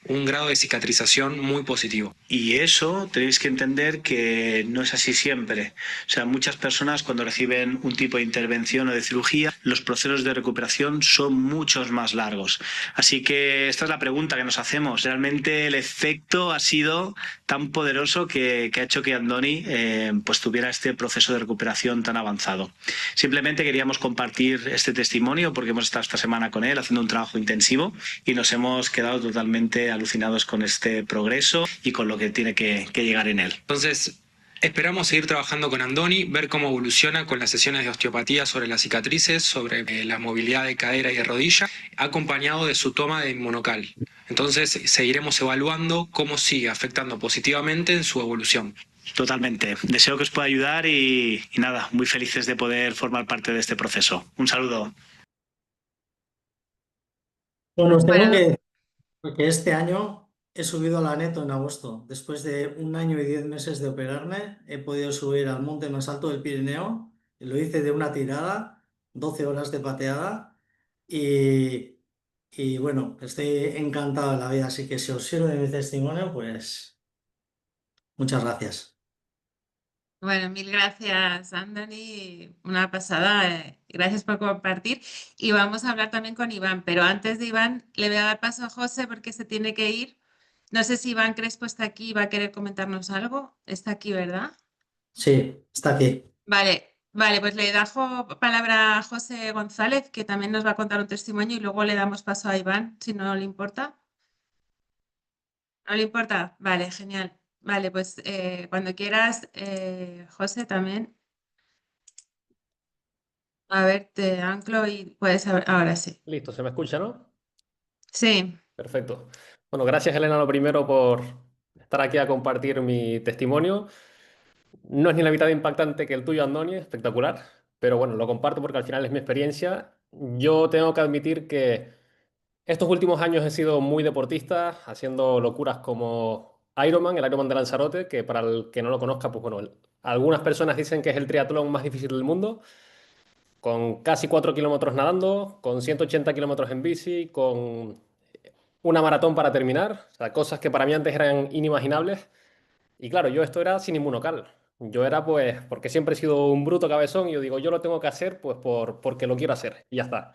un grado de cicatrización muy positivo. Y eso tenéis que entender que no es así siempre. O sea, muchas personas cuando reciben un tipo de intervención o de cirugía, los procesos de recuperación son muchos más largos. Así que esta es la pregunta que nos hacemos. Realmente el efecto ha sido tan poderoso que ha hecho que Andoni pues tuviera este proceso de recuperación tan avanzado. Simplemente queríamos compartir este testimonio porque hemos estado esta semana con él haciendo un trabajo intensivo y nos hemos quedado totalmente alucinados con este progreso y con lo que tiene que llegar en él. Entonces, esperamos seguir trabajando con Andoni, ver cómo evoluciona con las sesiones de osteopatía sobre las cicatrices, sobre la movilidad de cadera y de rodilla, acompañado de su toma de inmunocal. Entonces, seguiremos evaluando cómo sigue afectando positivamente en su evolución. Totalmente. Deseo que os pueda ayudar y nada, muy felices de poder formar parte de este proceso. Un saludo. Bueno, os tengo Bueno, que decir que este año he subido a la Neto en agosto. Después de 1 año y 10 meses de operarme, he podido subir al monte más alto del Pirineo. Y lo hice de una tirada, 12 horas de pateada. Y, y bueno, estoy encantado de la vida. Así que si os sirve de mi testimonio, pues muchas gracias. bueno, mil gracias, Andoni. Una pasada. Gracias por compartir. Y vamos a hablar también con Iván, pero antes de Iván le voy a dar paso a José porque se tiene que ir. No sé si Iván Crespo está aquí y va a querer comentarnos algo. Está aquí, ¿verdad? Sí, está aquí. Vale, vale, pues le dejo palabra a José González, que también nos va a contar un testimonio y luego le damos paso a Iván, si no le importa. ¿No le importa? Vale, genial. Vale, pues cuando quieras, José, también. A ver, te anclo y puedes ahora sí. Listo, ¿se me escucha, no? Sí, Perfecto. Bueno, gracias Elena lo primero por estar aquí a compartir mi testimonio. No es ni la mitad de impactante que el tuyo, Andoni, espectacular, pero bueno, lo comparto porque al final es mi experiencia. Yo tengo que admitir que estos últimos años he sido muy deportista, haciendo locuras como Ironman, el Ironman de Lanzarote, que para el que no lo conozca, pues bueno, algunas personas dicen que es el triatlón más difícil del mundo, con casi 4 kilómetros nadando, con 180 kilómetros en bici, con una maratón para terminar, o sea, cosas que para mí antes eran inimaginables. Y claro, yo esto era sin inmunocal. Yo era pues, porque siempre he sido un bruto cabezón y yo digo, yo lo tengo que hacer pues porque lo quiero hacer y ya está.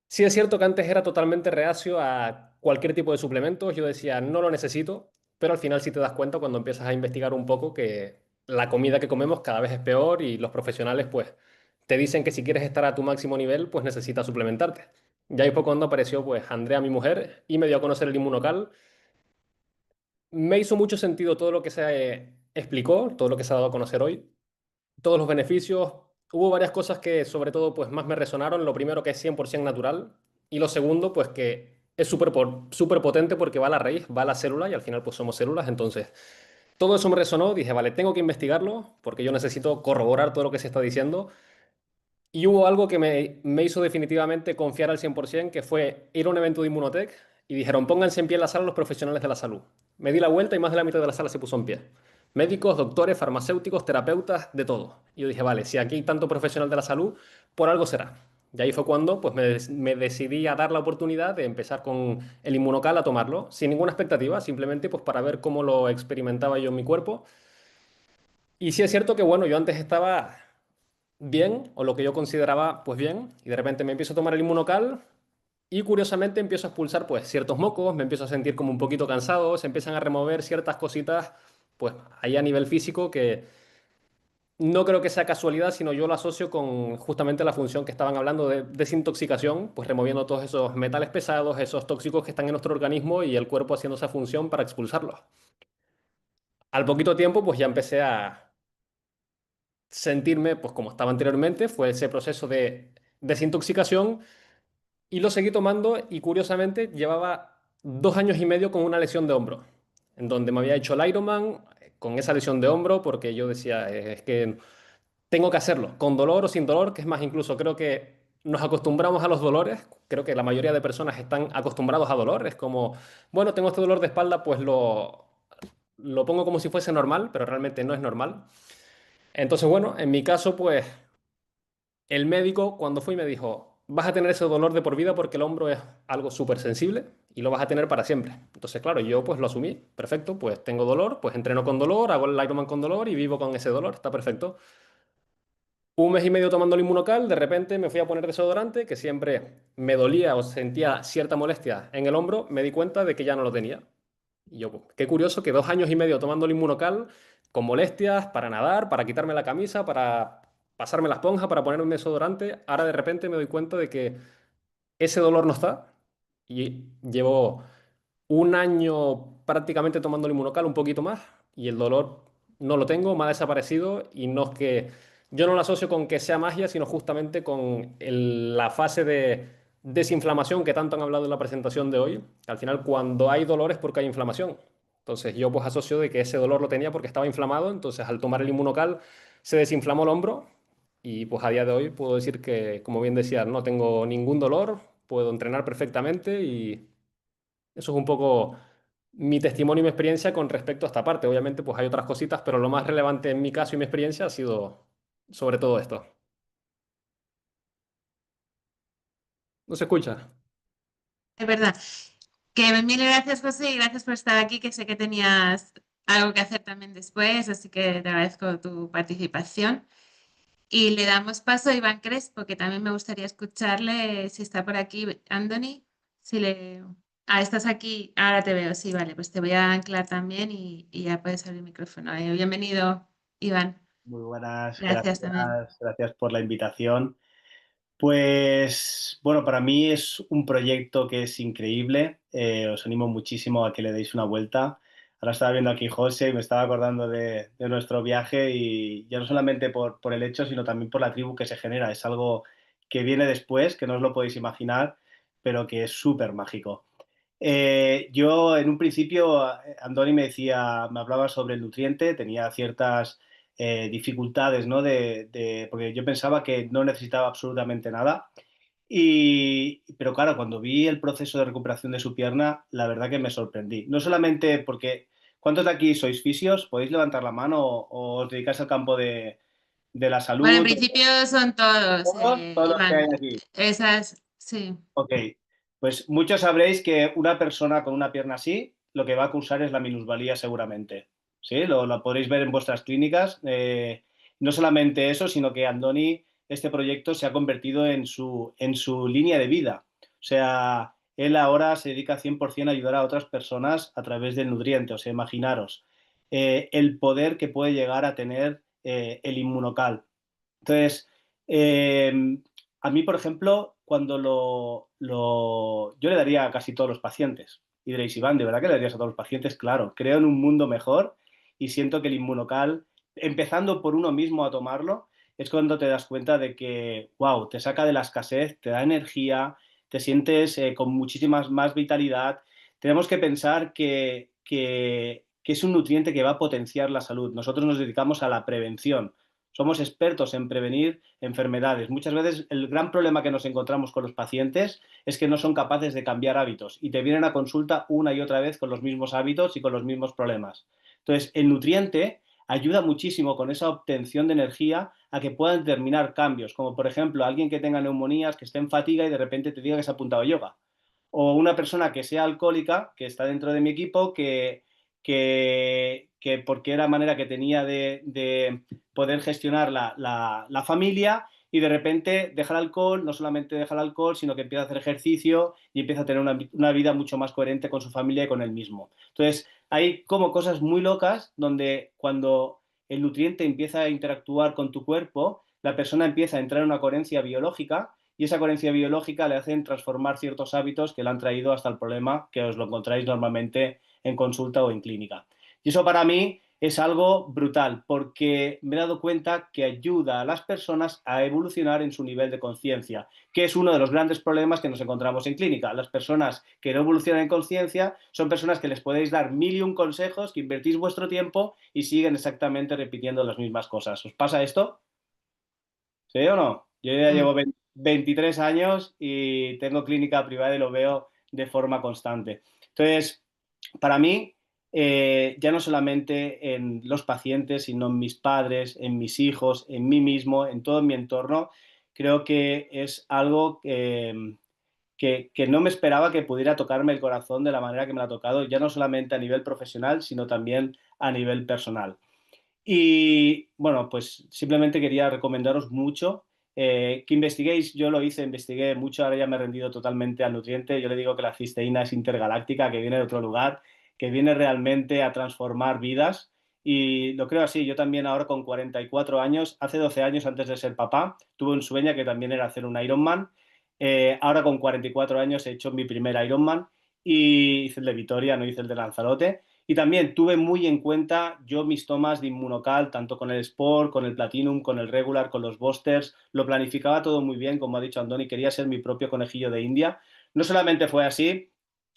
Sí es cierto que antes era totalmente reacio a cualquier tipo de suplementos, yo decía, no lo necesito, pero al final sí te das cuenta cuando empiezas a investigar un poco que la comida que comemos cada vez es peor y los profesionales pues te dicen que si quieres estar a tu máximo nivel pues necesitas suplementarte. Y ahí fue cuando apareció pues Andrea, mi mujer, y me dio a conocer el Inmunocal. Me hizo mucho sentido todo lo que se explicó, todo lo que se ha dado a conocer hoy, todos los beneficios. Hubo varias cosas que sobre todo pues más me resonaron. Lo primero que es 100% natural y lo segundo pues que es súper potente porque va a la raíz, va a la célula y al final pues somos células. Entonces todo eso me resonó. Dije, vale, tengo que investigarlo porque yo necesito corroborar todo lo que se está diciendo. Y hubo algo que me hizo definitivamente confiar al 100%, que fue ir a un evento de Inmunotech y dijeron, pónganse en pie en la sala los profesionales de la salud. Me di la vuelta y más de la mitad de la sala se puso en pie. Médicos, doctores, farmacéuticos, terapeutas, de todo. Y yo dije, vale, si aquí hay tanto profesional de la salud, por algo será. Y ahí fue cuando pues, me decidí a dar la oportunidad de empezar con el Inmunocal a tomarlo, sin ninguna expectativa, simplemente pues, para ver cómo lo experimentaba yo en mi cuerpo. Y sí es cierto que, bueno, yo antes estaba bien, o lo que yo consideraba pues bien, y de repente me empiezo a tomar el Inmunocal y curiosamente empiezo a expulsar pues ciertos mocos, me empiezo a sentir como un poquito cansado, se empiezan a remover ciertas cositas pues ahí a nivel físico que no creo que sea casualidad, sino yo lo asocio con justamente la función que estaban hablando de desintoxicación, pues removiendo todos esos metales pesados, esos tóxicos que están en nuestro organismo y el cuerpo haciendo esa función para expulsarlos. Al poquito tiempo pues ya empecé a sentirme pues como estaba anteriormente, fue ese proceso de desintoxicación. Y lo seguí tomando y curiosamente llevaba 2 años y medio con una lesión de hombro, en donde me había hecho el Ironman con esa lesión de hombro porque yo decía, es que tengo que hacerlo, con dolor o sin dolor, que es más, incluso creo que nos acostumbramos a los dolores, creo que la mayoría de personas están acostumbrados a dolor, es como, bueno, tengo este dolor de espalda, pues lo pongo como si fuese normal, pero realmente no es normal. Entonces, bueno, en mi caso, pues el médico, cuando fui, me dijo, vas a tener ese dolor de por vida porque el hombro es algo súper sensible y lo vas a tener para siempre. Entonces, claro, yo pues lo asumí. Perfecto, pues tengo dolor, pues entreno con dolor, hago el Ironman con dolor y vivo con ese dolor. Está perfecto. 1 mes y medio tomando el Inmunocal, de repente me fui a poner desodorante, que siempre me dolía o sentía cierta molestia en el hombro, me di cuenta de que ya no lo tenía. Y yo, pues, qué curioso que 2 años y medio tomando el Inmunocal, con molestias, para nadar, para quitarme la camisa, para pasarme la esponja, para ponerme un desodorante, ahora de repente me doy cuenta de que ese dolor no está. Y llevo 1 año prácticamente tomando el Inmunocal, un poquito más, y el dolor no lo tengo, me ha desaparecido y no es que yo no lo asocio con que sea magia, sino justamente con la fase de desinflamación que tanto han hablado en la presentación de hoy. Al final, cuando hay dolor es porque hay inflamación. Entonces yo pues asocio de que ese dolor lo tenía porque estaba inflamado, entonces al tomar el Inmunocal se desinflamó el hombro y pues a día de hoy puedo decir que, como bien decía, no tengo ningún dolor, puedo entrenar perfectamente y eso es un poco mi testimonio y mi experiencia con respecto a esta parte. Obviamente, pues hay otras cositas, pero lo más relevante en mi caso y mi experiencia ha sido sobre todo esto. ¿No se escucha? Es verdad. Que mil gracias, José, y gracias por estar aquí, que sé que tenías algo que hacer también después, así que te agradezco tu participación. Y le damos paso a Iván Crespo, que también me gustaría escucharle, si está por aquí, Anthony, si le... Ah, estás aquí, ahora te veo, sí, vale, pues te voy a anclar también y ya puedes abrir el micrófono. Bienvenido, Iván. Muy buenas, Gracias también. gracias por la invitación. Pues bueno, para mí es un proyecto que es increíble. Os animo muchísimo a que le deis una vuelta. Ahora estaba viendo aquí José y me estaba acordando de nuestro viaje y ya no solamente por el hecho, sino también por la tribu que se genera. Es algo que viene después, que no os lo podéis imaginar, pero que es súper mágico. Yo en un principio, Andoni me hablaba sobre el nutriente, tenía ciertas dificultades, ¿no? Porque yo pensaba que no necesitaba absolutamente nada. Pero claro, cuando vi el proceso de recuperación de su pierna, la verdad que me sorprendí. No solamente porque, ¿cuántos de aquí sois fisios? ¿Podéis levantar la mano o os dedicáis al campo de la Bueno, en salud? principio son todos, Todos los que hay Iván. aquí. Esas, sí. Ok, pues muchos sabréis que una persona con una pierna así lo que va a causar es la minusvalía seguramente. ¿Sí? Lo podréis ver en vuestras clínicas. No solamente eso, sino que Andoni, este proyecto se ha convertido en su línea de vida. O sea, él ahora se dedica 100% a ayudar a otras personas a través del nutriente. O sea, imaginaros el poder que puede llegar a tener el Inmunocal. Entonces, a mí, por ejemplo, cuando yo le daría a casi todos los pacientes. Y diréis, Iván, ¿de verdad que le darías a todos los pacientes? Claro, creo en un mundo mejor y siento que el Inmunocal, empezando por uno mismo a tomarlo, es cuando te das cuenta de que, wow, te saca de la escasez, te da energía, te sientes con muchísima más vitalidad. Tenemos que pensar que es un nutriente que va a potenciar la salud. Nosotros nos dedicamos a la prevención. Somos expertos en prevenir enfermedades. Muchas veces el gran problema que nos encontramos con los pacientes es que no son capaces de cambiar hábitos y te vienen a consulta una y otra vez con los mismos hábitos y con los mismos problemas. Entonces, el nutriente ayuda muchísimo con esa obtención de energía a que puedan determinar cambios, como por ejemplo alguien que tenga neumonías, que esté en fatiga y de repente te diga que se ha apuntado a yoga. O una persona que sea alcohólica, que está dentro de mi equipo, que porque era manera que tenía de poder gestionar la familia y de repente deja el alcohol, no solamente deja el alcohol, sino que empieza a hacer ejercicio y empieza a tener una vida mucho más coherente con su familia y con él mismo. Entonces, hay como cosas muy locas donde cuando el nutriente empieza a interactuar con tu cuerpo, la persona empieza a entrar en una coherencia biológica y esa coherencia biológica le hacen transformar ciertos hábitos que le han traído hasta el problema que os lo encontráis normalmente en consulta o en clínica. Y eso para mí es algo brutal porque me he dado cuenta que ayuda a las personas a evolucionar en su nivel de conciencia, que es uno de los grandes problemas que nos encontramos en clínica. Las personas que no evolucionan en conciencia son personas que les podéis dar 1001 consejos, que invertís vuestro tiempo y siguen exactamente repitiendo las mismas cosas. ¿Os pasa esto? ¿Sí o no? Yo ya llevo 23 años y tengo clínica privada y lo veo de forma constante. Entonces, para mí, ya no solamente en los pacientes, sino en mis padres, en mis hijos, en mí mismo, en todo mi entorno, creo que es algo que no me esperaba que pudiera tocarme el corazón de la manera que me lo ha tocado, ya no solamente a nivel profesional, sino también a nivel personal. Y bueno, pues simplemente quería recomendaros mucho que investiguéis. Yo lo hice, investigué mucho, ahora ya me he rendido totalmente al nutriente. Yo le digo que la cisteína es intergaláctica, que viene de otro lugar, que viene realmente a transformar vidas. Y lo creo así, yo también ahora con 44 años, hace 12 años antes de ser papá, tuve un sueño que también era hacer un Ironman. Ahora con 44 años he hecho mi primer Ironman y hice el de Vitoria, no hice el de Lanzarote. Y también tuve muy en cuenta yo mis tomas de Inmunocal, tanto con el Sport, con el Platinum, con el Regular, con los Boosters. Lo planificaba todo muy bien, como ha dicho Andoni, quería ser mi propio conejillo de India. No solamente fue así,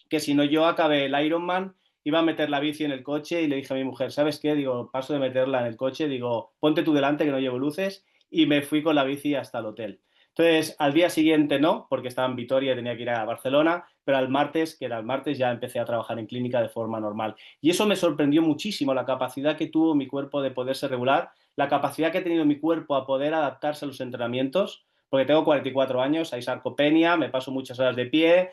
que si no yo acabé el Ironman, iba a meter la bici en el coche y le dije a mi mujer, ¿sabes qué? Digo, paso de meterla en el coche, digo, ponte tú delante que no llevo luces y me fui con la bici hasta el hotel. Entonces, al día siguiente no, porque estaba en Vitoria y tenía que ir a Barcelona, pero al martes, que era el martes, ya empecé a trabajar en clínica de forma normal. Y eso me sorprendió muchísimo, la capacidad que tuvo mi cuerpo de poderse regular, la capacidad que ha tenido mi cuerpo a poder adaptarse a los entrenamientos, porque tengo 44 años, hay sarcopenia, me paso muchas horas de pie,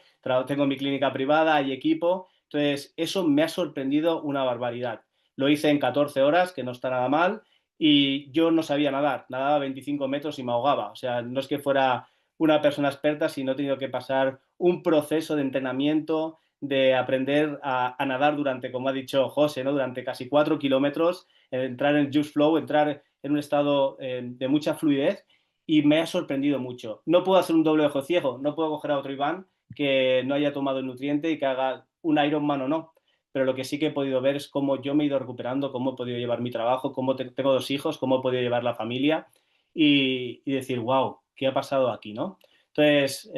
tengo mi clínica privada, hay equipo, entonces eso me ha sorprendido una barbaridad. Lo hice en 14 horas, que no está nada mal, y yo no sabía nadar, nadaba 25 metros y me ahogaba, o sea, no es que fuera una persona experta, sino he tenido que pasar un proceso de entrenamiento, de aprender a nadar durante, como ha dicho José, ¿no? Durante casi 4 kilómetros, entrar en Juice Flow, entrar en un estado de mucha fluidez y me ha sorprendido mucho. No puedo hacer un doble ojo ciego, no puedo coger a otro Iván que no haya tomado el nutriente y que haga un Ironman o no. Pero lo que sí que he podido ver es cómo yo me he ido recuperando, cómo he podido llevar mi trabajo, cómo tengo 2 hijos, cómo he podido llevar la familia y decir, wow, ¿qué ha pasado aquí, no? Entonces,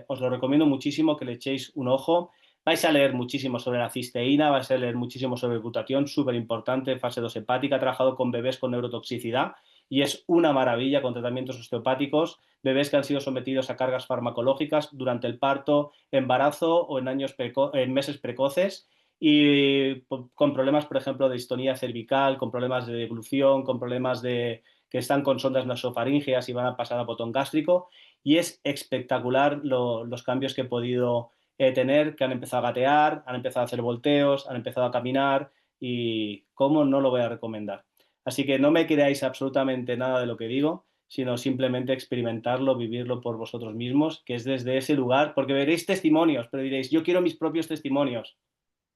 os lo recomiendo muchísimo que le echéis un ojo. Vais a leer muchísimo sobre la cisteína, vais a leer muchísimo sobre glutatión, súper importante, fase 2 hepática. He trabajado con bebés con neurotoxicidad y es una maravilla con tratamientos osteopáticos, bebés que han sido sometidos a cargas farmacológicas durante el parto, embarazo o en meses precoces y con problemas, por ejemplo, de distonía cervical, con problemas de deglución, con problemas que están con sondas nasofaríngeas y van a pasar a botón gástrico. Y es espectacular los cambios que he podido tener, que han empezado a gatear, han empezado a hacer volteos, han empezado a caminar y cómo no lo voy a recomendar. Así que no me creáis absolutamente nada de lo que digo, sino simplemente experimentarlo, vivirlo por vosotros mismos, que es desde ese lugar, porque veréis testimonios, pero diréis, yo quiero mis propios testimonios.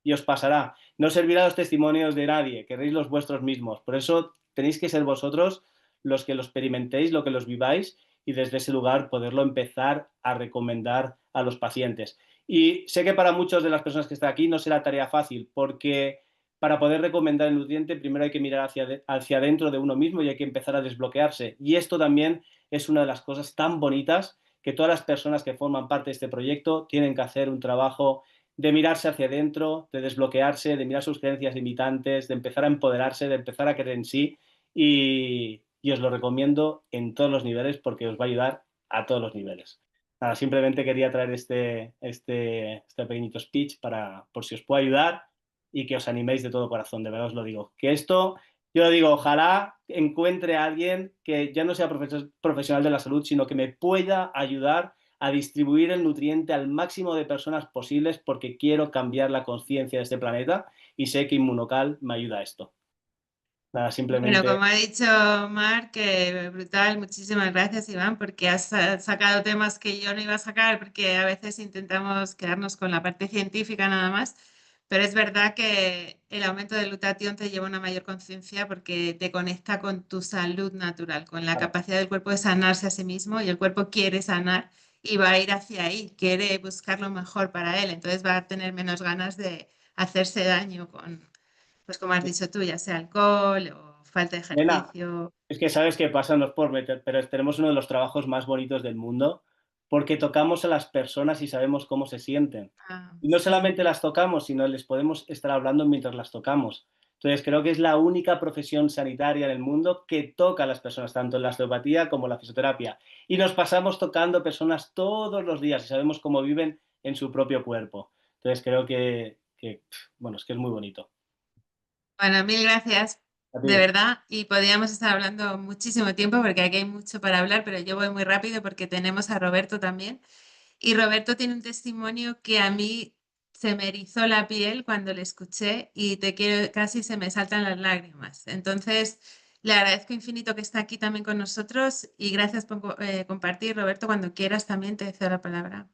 Y os pasará. No servirá los testimonios de nadie, queréis los vuestros mismos. Por eso tenéis que ser vosotros los que lo experimentéis, lo que los viváis y desde ese lugar poderlo empezar a recomendar a los pacientes. Y sé que para muchas de las personas que están aquí no será tarea fácil, porque para poder recomendar el nutriente primero hay que mirar hacia adentro de uno mismo y hay que empezar a desbloquearse. Y esto también es una de las cosas tan bonitas que todas las personas que forman parte de este proyecto tienen que hacer un trabajo de mirarse hacia adentro, de desbloquearse, de mirar sus creencias limitantes, de empezar a empoderarse, de empezar a creer en sí y os lo recomiendo en todos los niveles porque os va a ayudar a todos los niveles. Nada, simplemente quería traer este pequeñito speech por si os puede ayudar y que os animéis de todo corazón, de verdad os lo digo. Que esto, yo lo digo, ojalá encuentre a alguien que ya no sea profesional de la salud, sino que me pueda ayudar a distribuir el nutriente al máximo de personas posibles porque quiero cambiar la conciencia de este planeta y sé que Inmunocal me ayuda a esto. Nada, Bueno, simplemente... como ha dicho Marc, brutal, muchísimas gracias Iván, porque has sacado temas que yo no iba a sacar, porque a veces intentamos quedarnos con la parte científica nada más, pero es verdad que el aumento de glutatión te lleva a una mayor conciencia porque te conecta con tu salud natural, con la capacidad del cuerpo de sanarse a sí mismo y el cuerpo quiere sanar y va a ir hacia ahí, quiere buscar lo mejor para él, entonces va a tener menos ganas de hacerse daño con, pues como has dicho tú, ya sea alcohol o falta de Nena, ejercicio. es que sabes qué pasa, no es por meter, pero tenemos uno de los trabajos más bonitos del mundo porque tocamos a las personas y sabemos cómo se sienten. Y no Sí. solamente las tocamos, sino les podemos estar hablando mientras las tocamos. Entonces creo que es la única profesión sanitaria en el mundo que toca a las personas, tanto en la osteopatía como en la fisioterapia. Y nos pasamos tocando personas todos los días y sabemos cómo viven en su propio cuerpo. Entonces creo bueno, es que es muy bonito. Bueno, mil gracias, A ti. de verdad. Y podríamos estar hablando muchísimo tiempo porque aquí hay mucho para hablar, pero yo voy muy rápido porque tenemos a Roberto también. Y Roberto tiene un testimonio que a mí se me erizó la piel cuando le escuché y te quiero, casi se me saltan las lágrimas. Entonces, le agradezco infinito que está aquí también con nosotros y gracias por compartir. Roberto, cuando quieras también te cedo la palabra.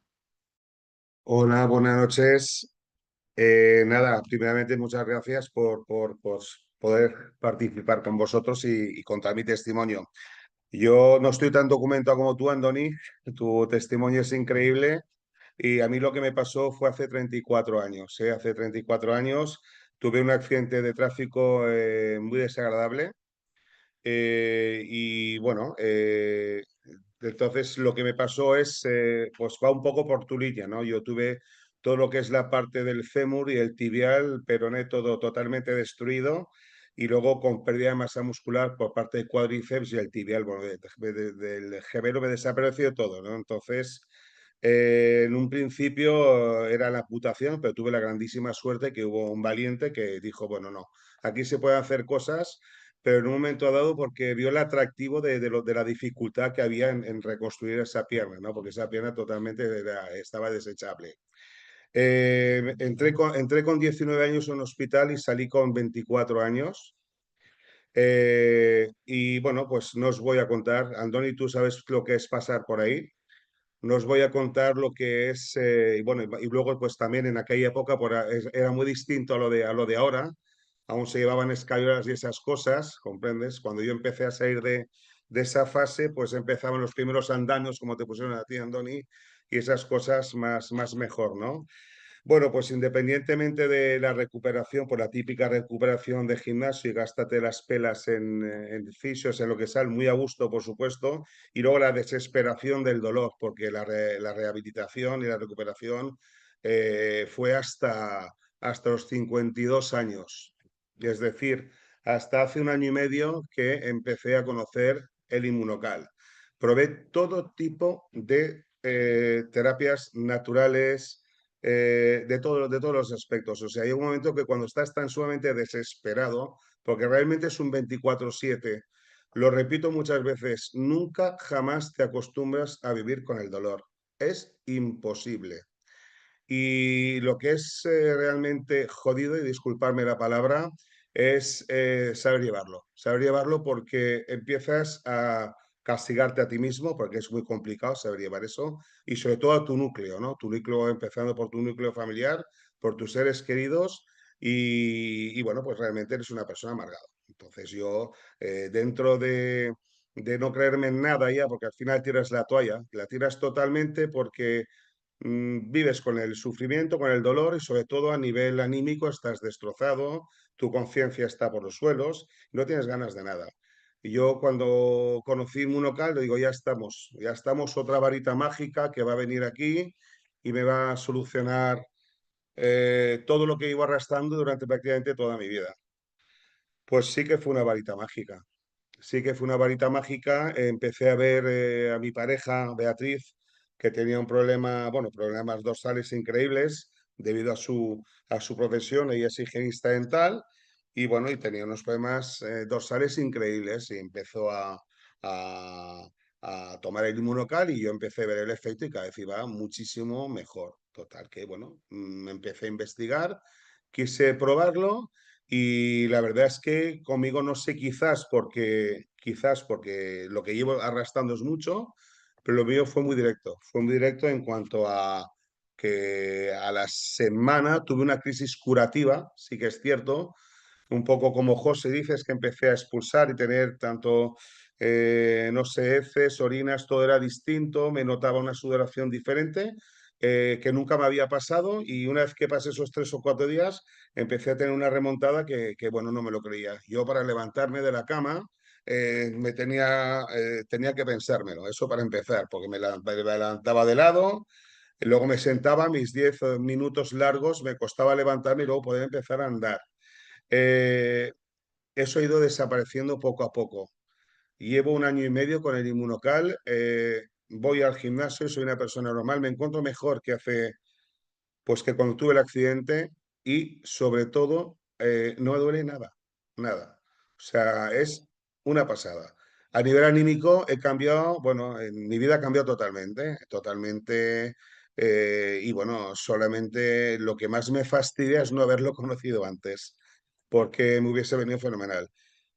Hola, buenas noches. Nada, primeramente muchas gracias por poder participar con vosotros y contar mi testimonio. Yo no estoy tan documentado como tú, Andoni. Tu testimonio es increíble y a mí lo que me pasó fue hace 34 años. Hace 34 años tuve un accidente de tráfico muy desagradable y bueno, entonces lo que me pasó es, pues va un poco por tu línea, ¿no? Yo tuve todo lo que es la parte del fémur y el tibial, peroné todo totalmente destruido y luego con pérdida de masa muscular por parte del cuádriceps y el tibial, bueno, del gemelo me desapareció todo, ¿no? Entonces, en un principio era la amputación, pero tuve la grandísima suerte que hubo un valiente que dijo, bueno, no, aquí se pueden hacer cosas pero en un momento dado porque vio el atractivo de la dificultad que había en reconstruir esa pierna, ¿no? Porque esa pierna totalmente estaba desechable. Entré con 19 años en un hospital y salí con 24 años. Y bueno, pues no os voy a contar, Andoni, tú sabes lo que es pasar por ahí. No os voy a contar lo que es, y bueno, y luego pues también en aquella época era muy distinto a lo de ahora, aún se llevaban escaleras y esas cosas, ¿comprendes? Cuando yo empecé a salir de esa fase, pues empezaban los primeros andamios, como te pusieron a ti, Andoni, y esas cosas más mejor, ¿no? Bueno, pues independientemente de la recuperación, por la típica recuperación de gimnasio y gástate las pelas en fisios, en lo que sea, muy a gusto, por supuesto, y luego la desesperación del dolor, porque la rehabilitación y la recuperación fue hasta los 52 años. Es decir, hasta hace un año y medio que empecé a conocer el Inmunocal. Probé todo tipo de terapias naturales, de todos los aspectos. O sea, hay un momento que cuando estás tan sumamente desesperado, porque realmente es un 24/7, lo repito muchas veces, nunca jamás te acostumbras a vivir con el dolor. Es imposible. Y lo que es realmente jodido, y disculparme la palabra, es saber llevarlo. Saber llevarlo porque empiezas a castigarte a ti mismo, porque es muy complicado saber llevar eso, y sobre todo a tu núcleo, ¿no? Tu núcleo, empezando por tu núcleo familiar, por tus seres queridos, y bueno, pues realmente eres una persona amargada. Entonces yo, dentro de no creerme en nada ya, porque al final tiras la toalla, la tiras totalmente porque vives con el sufrimiento, con el dolor y sobre todo a nivel anímico estás destrozado, tu conciencia está por los suelos, no tienes ganas de nada. Y yo cuando conocí Munocal, le digo, ya estamos, otra varita mágica que va a venir aquí y me va a solucionar todo lo que iba arrastrando durante prácticamente toda mi vida. Pues sí que fue una varita mágica. Sí que fue una varita mágica. Empecé a ver a mi pareja, Beatriz, que tenía un problema, bueno, problemas dorsales increíbles debido a su profesión. Ella es higienista dental y bueno, y tenía unos problemas dorsales increíbles y empezó a, a tomar el Inmunocal y yo empecé a ver el efecto y cada vez iba muchísimo mejor. Total, que bueno, empecé a investigar, quise probarlo. Y la verdad es que conmigo no sé, quizás porque lo que llevo arrastrando es mucho, pero lo mío fue muy directo en cuanto a que a la semana tuve una crisis curativa, sí que es cierto, un poco como José dices, que empecé a expulsar y tener tanto, no sé, heces, orinas, todo era distinto, me notaba una sudoración diferente. Que nunca me había pasado y una vez que pasé esos 3 o 4 días empecé a tener una remontada bueno, no me lo creía. Yo para levantarme de la cama tenía que pensármelo, eso para empezar, porque me levantaba de lado, y luego me sentaba, mis 10 minutos largos, me costaba levantarme y luego poder empezar a andar. Eh, Eso ha ido desapareciendo poco a poco. Llevo 1 año y medio con el Inmunocal, voy al gimnasio, soy una persona normal, me encuentro mejor pues que cuando tuve el accidente y sobre todo no me duele nada, nada. O sea, es una pasada. A nivel anímico he cambiado, bueno, en mi vida ha cambiado totalmente, totalmente. Y bueno, solamente lo que más me fastidia es no haberlo conocido antes, porque me hubiese venido fenomenal.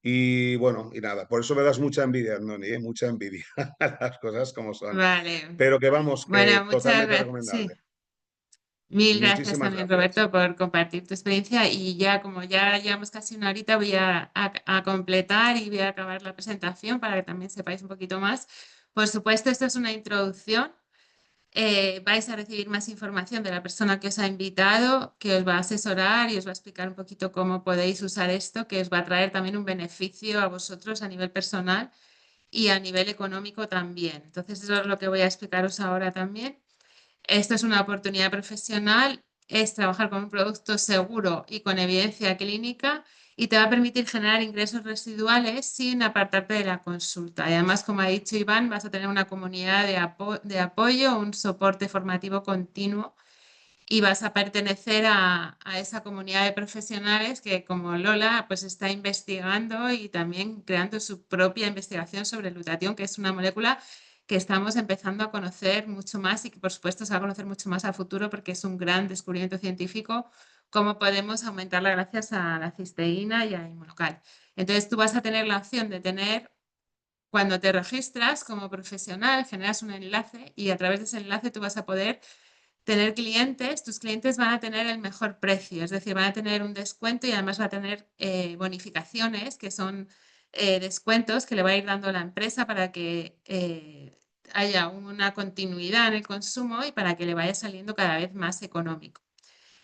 Y bueno, y nada, por eso me das mucha envidia, Noni, mucha envidia, las cosas como son. Vale. Pero que vamos, que Bueno, muchas totalmente gracias. recomendable. Sí. Mil gracias Muchísimas también, gracias. Roberto, por compartir tu experiencia. Y ya, como ya llevamos casi una horita, voy a completar y voy a acabar la presentación para que también sepáis un poquito más. Por supuesto, esto es una introducción. Vais a recibir más información de la persona que os ha invitado, que os va a asesorar y os va a explicar un poquito cómo podéis usar esto, que os va a traer también un beneficio a vosotros a nivel personal y a nivel económico también. Entonces, eso es lo que voy a explicaros ahora también. Esto es una oportunidad profesional, es trabajar con un producto seguro y con evidencia clínica y te va a permitir generar ingresos residuales sin apartarte de la consulta. Y además, como ha dicho Iván, vas a tener una comunidad de apoyo, un soporte formativo continuo y vas a pertenecer a esa comunidad de profesionales que, como Lola, pues está investigando y también creando su propia investigación sobre el glutatión, que es una molécula que estamos empezando a conocer mucho más y que, por supuesto, se va a conocer mucho más a futuro porque es un gran descubrimiento científico, cómo podemos aumentarla gracias a la cisteína y a Inmunocal. Entonces, tú vas a tener la opción de tener, cuando te registras como profesional, generas un enlace y a través de ese enlace tú vas a poder tener clientes, tus clientes van a tener el mejor precio, es decir, van a tener un descuento y además va a tener bonificaciones, que son descuentos que le va a ir dando la empresa para que haya una continuidad en el consumo y para que le vaya saliendo cada vez más económico.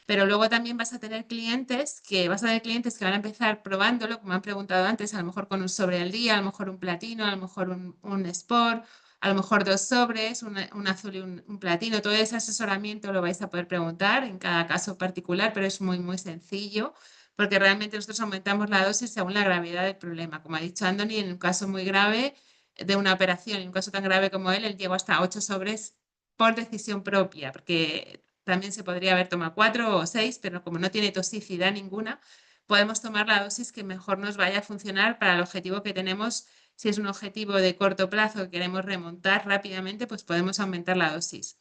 Pero luego también vas a tener clientes que van a empezar probándolo, como han preguntado antes, a lo mejor con un sobre al día, a lo mejor un platino, a lo mejor un sport, a lo mejor 2 sobres, un azul y un platino. Todo ese asesoramiento lo vais a poder preguntar en cada caso particular, pero es muy, muy sencillo porque realmente nosotros aumentamos la dosis según la gravedad del problema. Como ha dicho Andoni, en un caso muy grave de una operación, en un caso tan grave como él llegó hasta 8 sobres por decisión propia, porque también se podría haber tomado 4 o 6, pero como no tiene toxicidad ninguna, podemos tomar la dosis que mejor nos vaya a funcionar para el objetivo que tenemos. Si es un objetivo de corto plazo que queremos remontar rápidamente, pues podemos aumentar la dosis.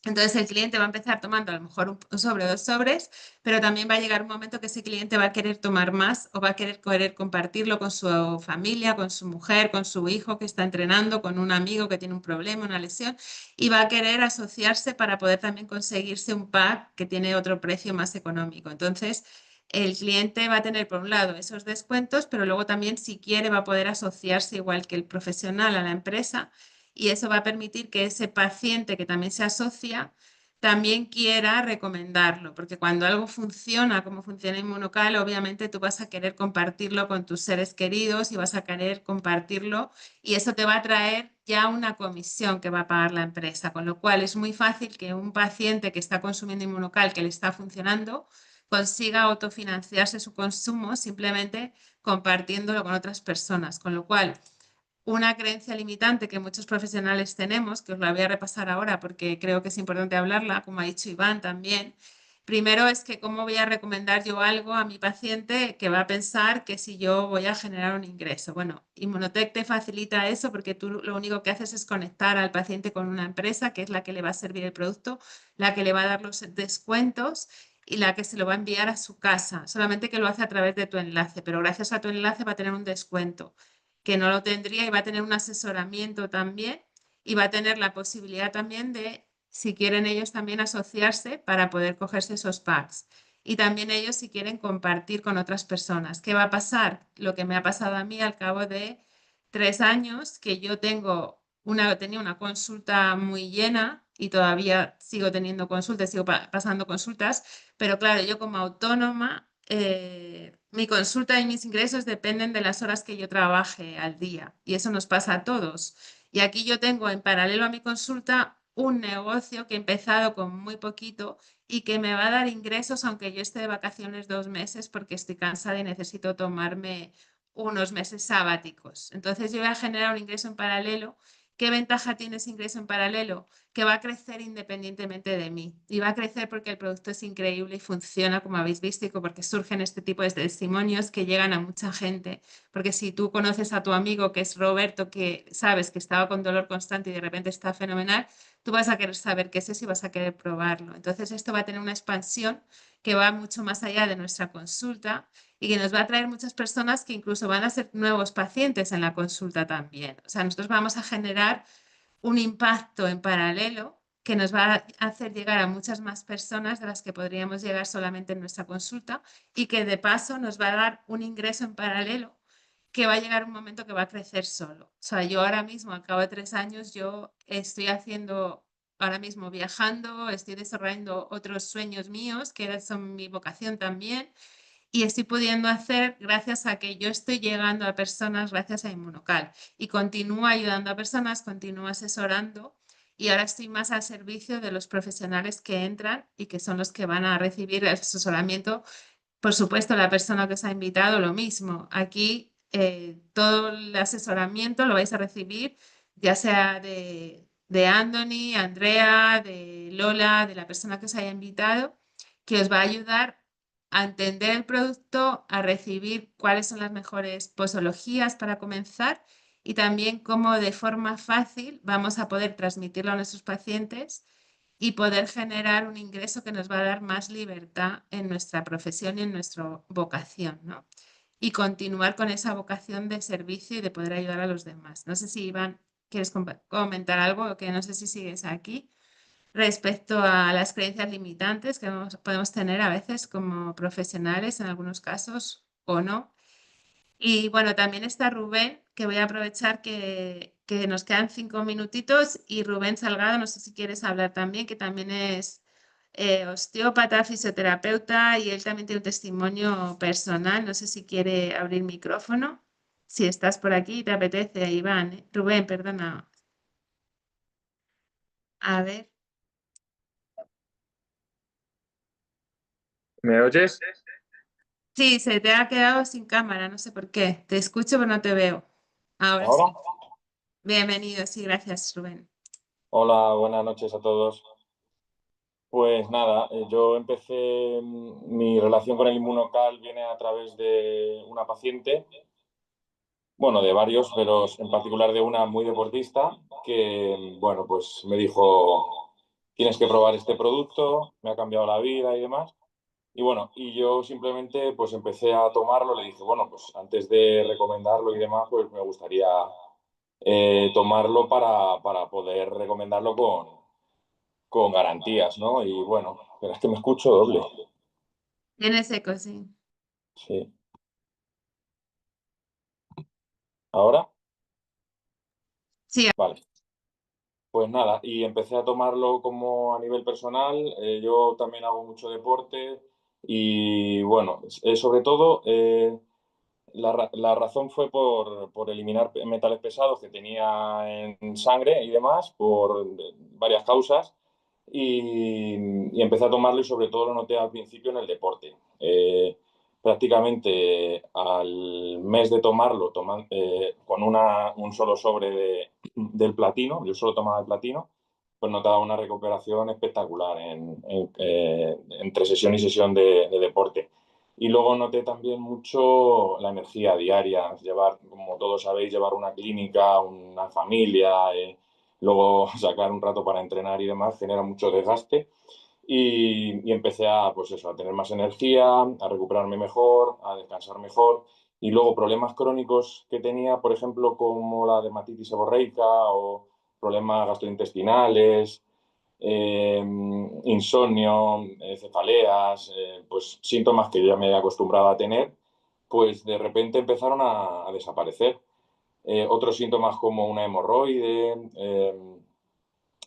Entonces el cliente va a empezar tomando a lo mejor un sobre o 2 sobres, pero también va a llegar un momento que ese cliente va a querer tomar más o va a querer compartirlo con su familia, con su mujer, con su hijo que está entrenando, con un amigo que tiene un problema, una lesión, y va a querer asociarse para poder también conseguirse un pack que tiene otro precio más económico. Entonces, el cliente va a tener por un lado esos descuentos, pero luego también si quiere va a poder asociarse igual que el profesional a la empresa y eso va a permitir que ese paciente que también se asocia también quiera recomendarlo, porque cuando algo funciona como funciona Inmunocal, obviamente tú vas a querer compartirlo con tus seres queridos y vas a querer compartirlo y eso te va a traer ya una comisión que va a pagar la empresa, con lo cual es muy fácil que un paciente que está consumiendo Inmunocal, que le está funcionando, consiga autofinanciarse su consumo simplemente compartiéndolo con otras personas, con lo cual una creencia limitante que muchos profesionales tenemos, que os la voy a repasar ahora porque creo que es importante hablarla, como ha dicho Iván también. Primero es que cómo voy a recomendar yo algo a mi paciente que va a pensar que si yo voy a generar un ingreso. Bueno, Inmunotech te facilita eso porque tú lo único que haces es conectar al paciente con una empresa que es la que le va a servir el producto, la que le va a dar los descuentos y la que se lo va a enviar a su casa. Solamente que lo hace a través de tu enlace, pero gracias a tu enlace va a tener un descuento que no lo tendría y va a tener un asesoramiento también y va a tener la posibilidad también de, si quieren ellos también asociarse para poder cogerse esos packs. Y también ellos si quieren compartir con otras personas. ¿Qué va a pasar? Lo que me ha pasado a mí al cabo de 3 años, que yo tenía una consulta muy llena y todavía sigo teniendo consultas, sigo pasando consultas, pero claro, yo como autónoma mi consulta y mis ingresos dependen de las horas que yo trabaje al día y eso nos pasa a todos. Y aquí yo tengo en paralelo a mi consulta un negocio que he empezado con muy poquito y que me va a dar ingresos aunque yo esté de vacaciones 2 meses porque estoy cansada y necesito tomarme unos meses sabáticos. Entonces yo voy a generar un ingreso en paralelo. ¿Qué ventaja tiene ese ingreso en paralelo? Que va a crecer independientemente de mí. Y va a crecer porque el producto es increíble y funciona, como habéis visto, y porque surgen este tipo de testimonios que llegan a mucha gente. Porque si tú conoces a tu amigo, que es Roberto, que sabes que estaba con dolor constante y de repente está fenomenal, tú vas a querer saber qué es eso y vas a querer probarlo. Entonces esto va a tener una expansión que va mucho más allá de nuestra consulta y que nos va a traer muchas personas que incluso van a ser nuevos pacientes en la consulta también. O sea, nosotros vamos a generar un impacto en paralelo que nos va a hacer llegar a muchas más personas de las que podríamos llegar solamente en nuestra consulta y que de paso nos va a dar un ingreso en paralelo que va a llegar un momento que va a crecer solo. O sea, yo ahora mismo, al cabo de 3 años, yo estoy haciendo, ahora mismo viajando, estoy desarrollando otros sueños míos que son mi vocación también y estoy pudiendo hacer gracias a que yo estoy llegando a personas gracias a Inmunocal y continúo ayudando a personas, continúo asesorando y ahora estoy más al servicio de los profesionales que entran y que son los que van a recibir el asesoramiento. Por supuesto, la persona que os ha invitado, lo mismo. Aquí todo el asesoramiento lo vais a recibir, ya sea de Anthony, Andrea, de Lola, de la persona que os haya invitado, que os va a ayudar a entender el producto, a recibir cuáles son las mejores posologías para comenzar y también cómo de forma fácil vamos a poder transmitirlo a nuestros pacientes y poder generar un ingreso que nos va a dar más libertad en nuestra profesión y en nuestra vocación, ¿no? Y continuar con esa vocación de servicio y de poder ayudar a los demás. No sé si Iván, quieres comentar algo, que no sé si sigues aquí, respecto a las creencias limitantes que podemos tener a veces como profesionales en algunos casos o no. Y bueno, también está Rubén, que voy a aprovechar que nos quedan 5 minutitos, y Rubén Salgado, no sé si quieres hablar también, que también es osteópata, fisioterapeuta, y él también tiene un testimonio personal. No sé si quiere abrir micrófono, si estás por aquí y te apetece, Iván. Rubén, perdona. A ver. ¿Me oyes? Sí, se te ha quedado sin cámara, no sé por qué. Te escucho, pero no te veo. Ahora ¿Ahora? sí. Bienvenido, sí, gracias, Rubén. Hola, buenas noches a todos. Pues nada, yo empecé mi relación con el Inmunocal viene a través de una paciente, bueno, de varios, pero en particular de una muy deportista que, bueno, pues me dijo, tienes que probar este producto, me ha cambiado la vida y demás. Y bueno, y yo simplemente pues empecé a tomarlo, le dije, bueno, pues antes de recomendarlo y demás, pues me gustaría tomarlo para poder recomendarlo con garantías, ¿no? Y bueno, pero es que me escucho doble. Tienes eco, sí. Sí. ¿Ahora? Sí. Vale. Pues nada, y empecé a tomarlo como a nivel personal. Yo también hago mucho deporte y bueno, sobre todo la razón fue por eliminar metales pesados que tenía en sangre y demás, por varias causas. Y empecé a tomarlo y sobre todo lo noté al principio en el deporte. Prácticamente al mes de tomarlo, con un solo sobre del platino, yo solo tomaba el platino, pues notaba una recuperación espectacular entre sesión y sesión de deporte. Y luego noté también mucho la energía diaria, llevar, como todos sabéis, llevar una clínica, una familia, luego sacar un rato para entrenar y demás genera mucho desgaste. Y empecé pues eso, a tener más energía, a recuperarme mejor, a descansar mejor. Y luego problemas crónicos que tenía, por ejemplo, como la dermatitis seborreica o problemas gastrointestinales, insomnio, cefaleas, pues síntomas que yo ya me había acostumbrado a tener, pues de repente empezaron a desaparecer. Otros síntomas como una hemorroide,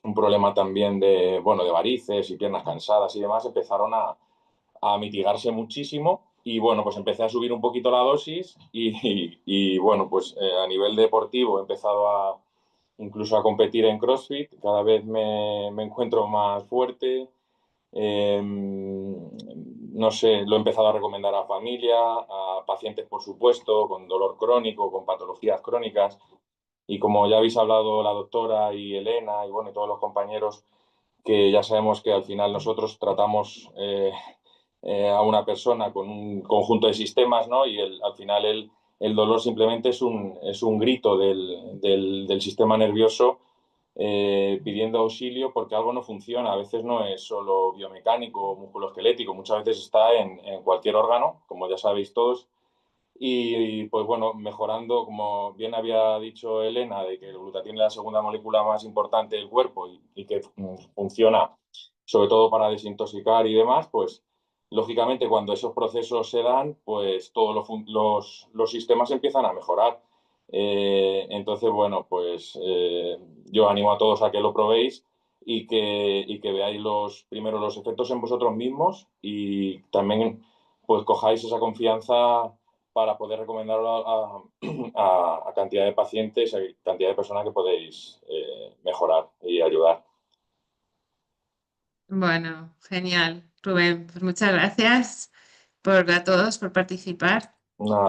un problema también de varices y piernas cansadas y demás, empezaron a mitigarse muchísimo. Y bueno, pues empecé a subir un poquito la dosis y bueno, pues a nivel deportivo he empezado incluso a competir en CrossFit. Cada vez me encuentro más fuerte. No sé, lo he empezado a recomendar a familia, a pacientes, por supuesto, con dolor crónico, con patologías crónicas. Y como ya habéis hablado la doctora y Elena y bueno, y todos los compañeros, que ya sabemos que al final nosotros tratamos a una persona con un conjunto de sistemas, ¿no? Y al final el dolor simplemente es un grito del sistema nervioso pidiendo auxilio porque algo no funciona. A veces no es solo biomecánico o musculoesquelético, muchas veces está en cualquier órgano, como ya sabéis todos. Y pues bueno, mejorando, como bien había dicho Elena, de que el glutatión es la segunda molécula más importante del cuerpo y que funciona sobre todo para desintoxicar y demás, pues lógicamente cuando esos procesos se dan, pues todos los sistemas empiezan a mejorar. Entonces, bueno, pues yo animo a todos a que lo probéis y que veáis primero los efectos en vosotros mismos y también pues cojáis esa confianza para poder recomendarlo a cantidad de pacientes, a cantidad de personas que podéis mejorar y ayudar. Bueno, genial, Rubén. Pues muchas gracias a todos por participar. Nada.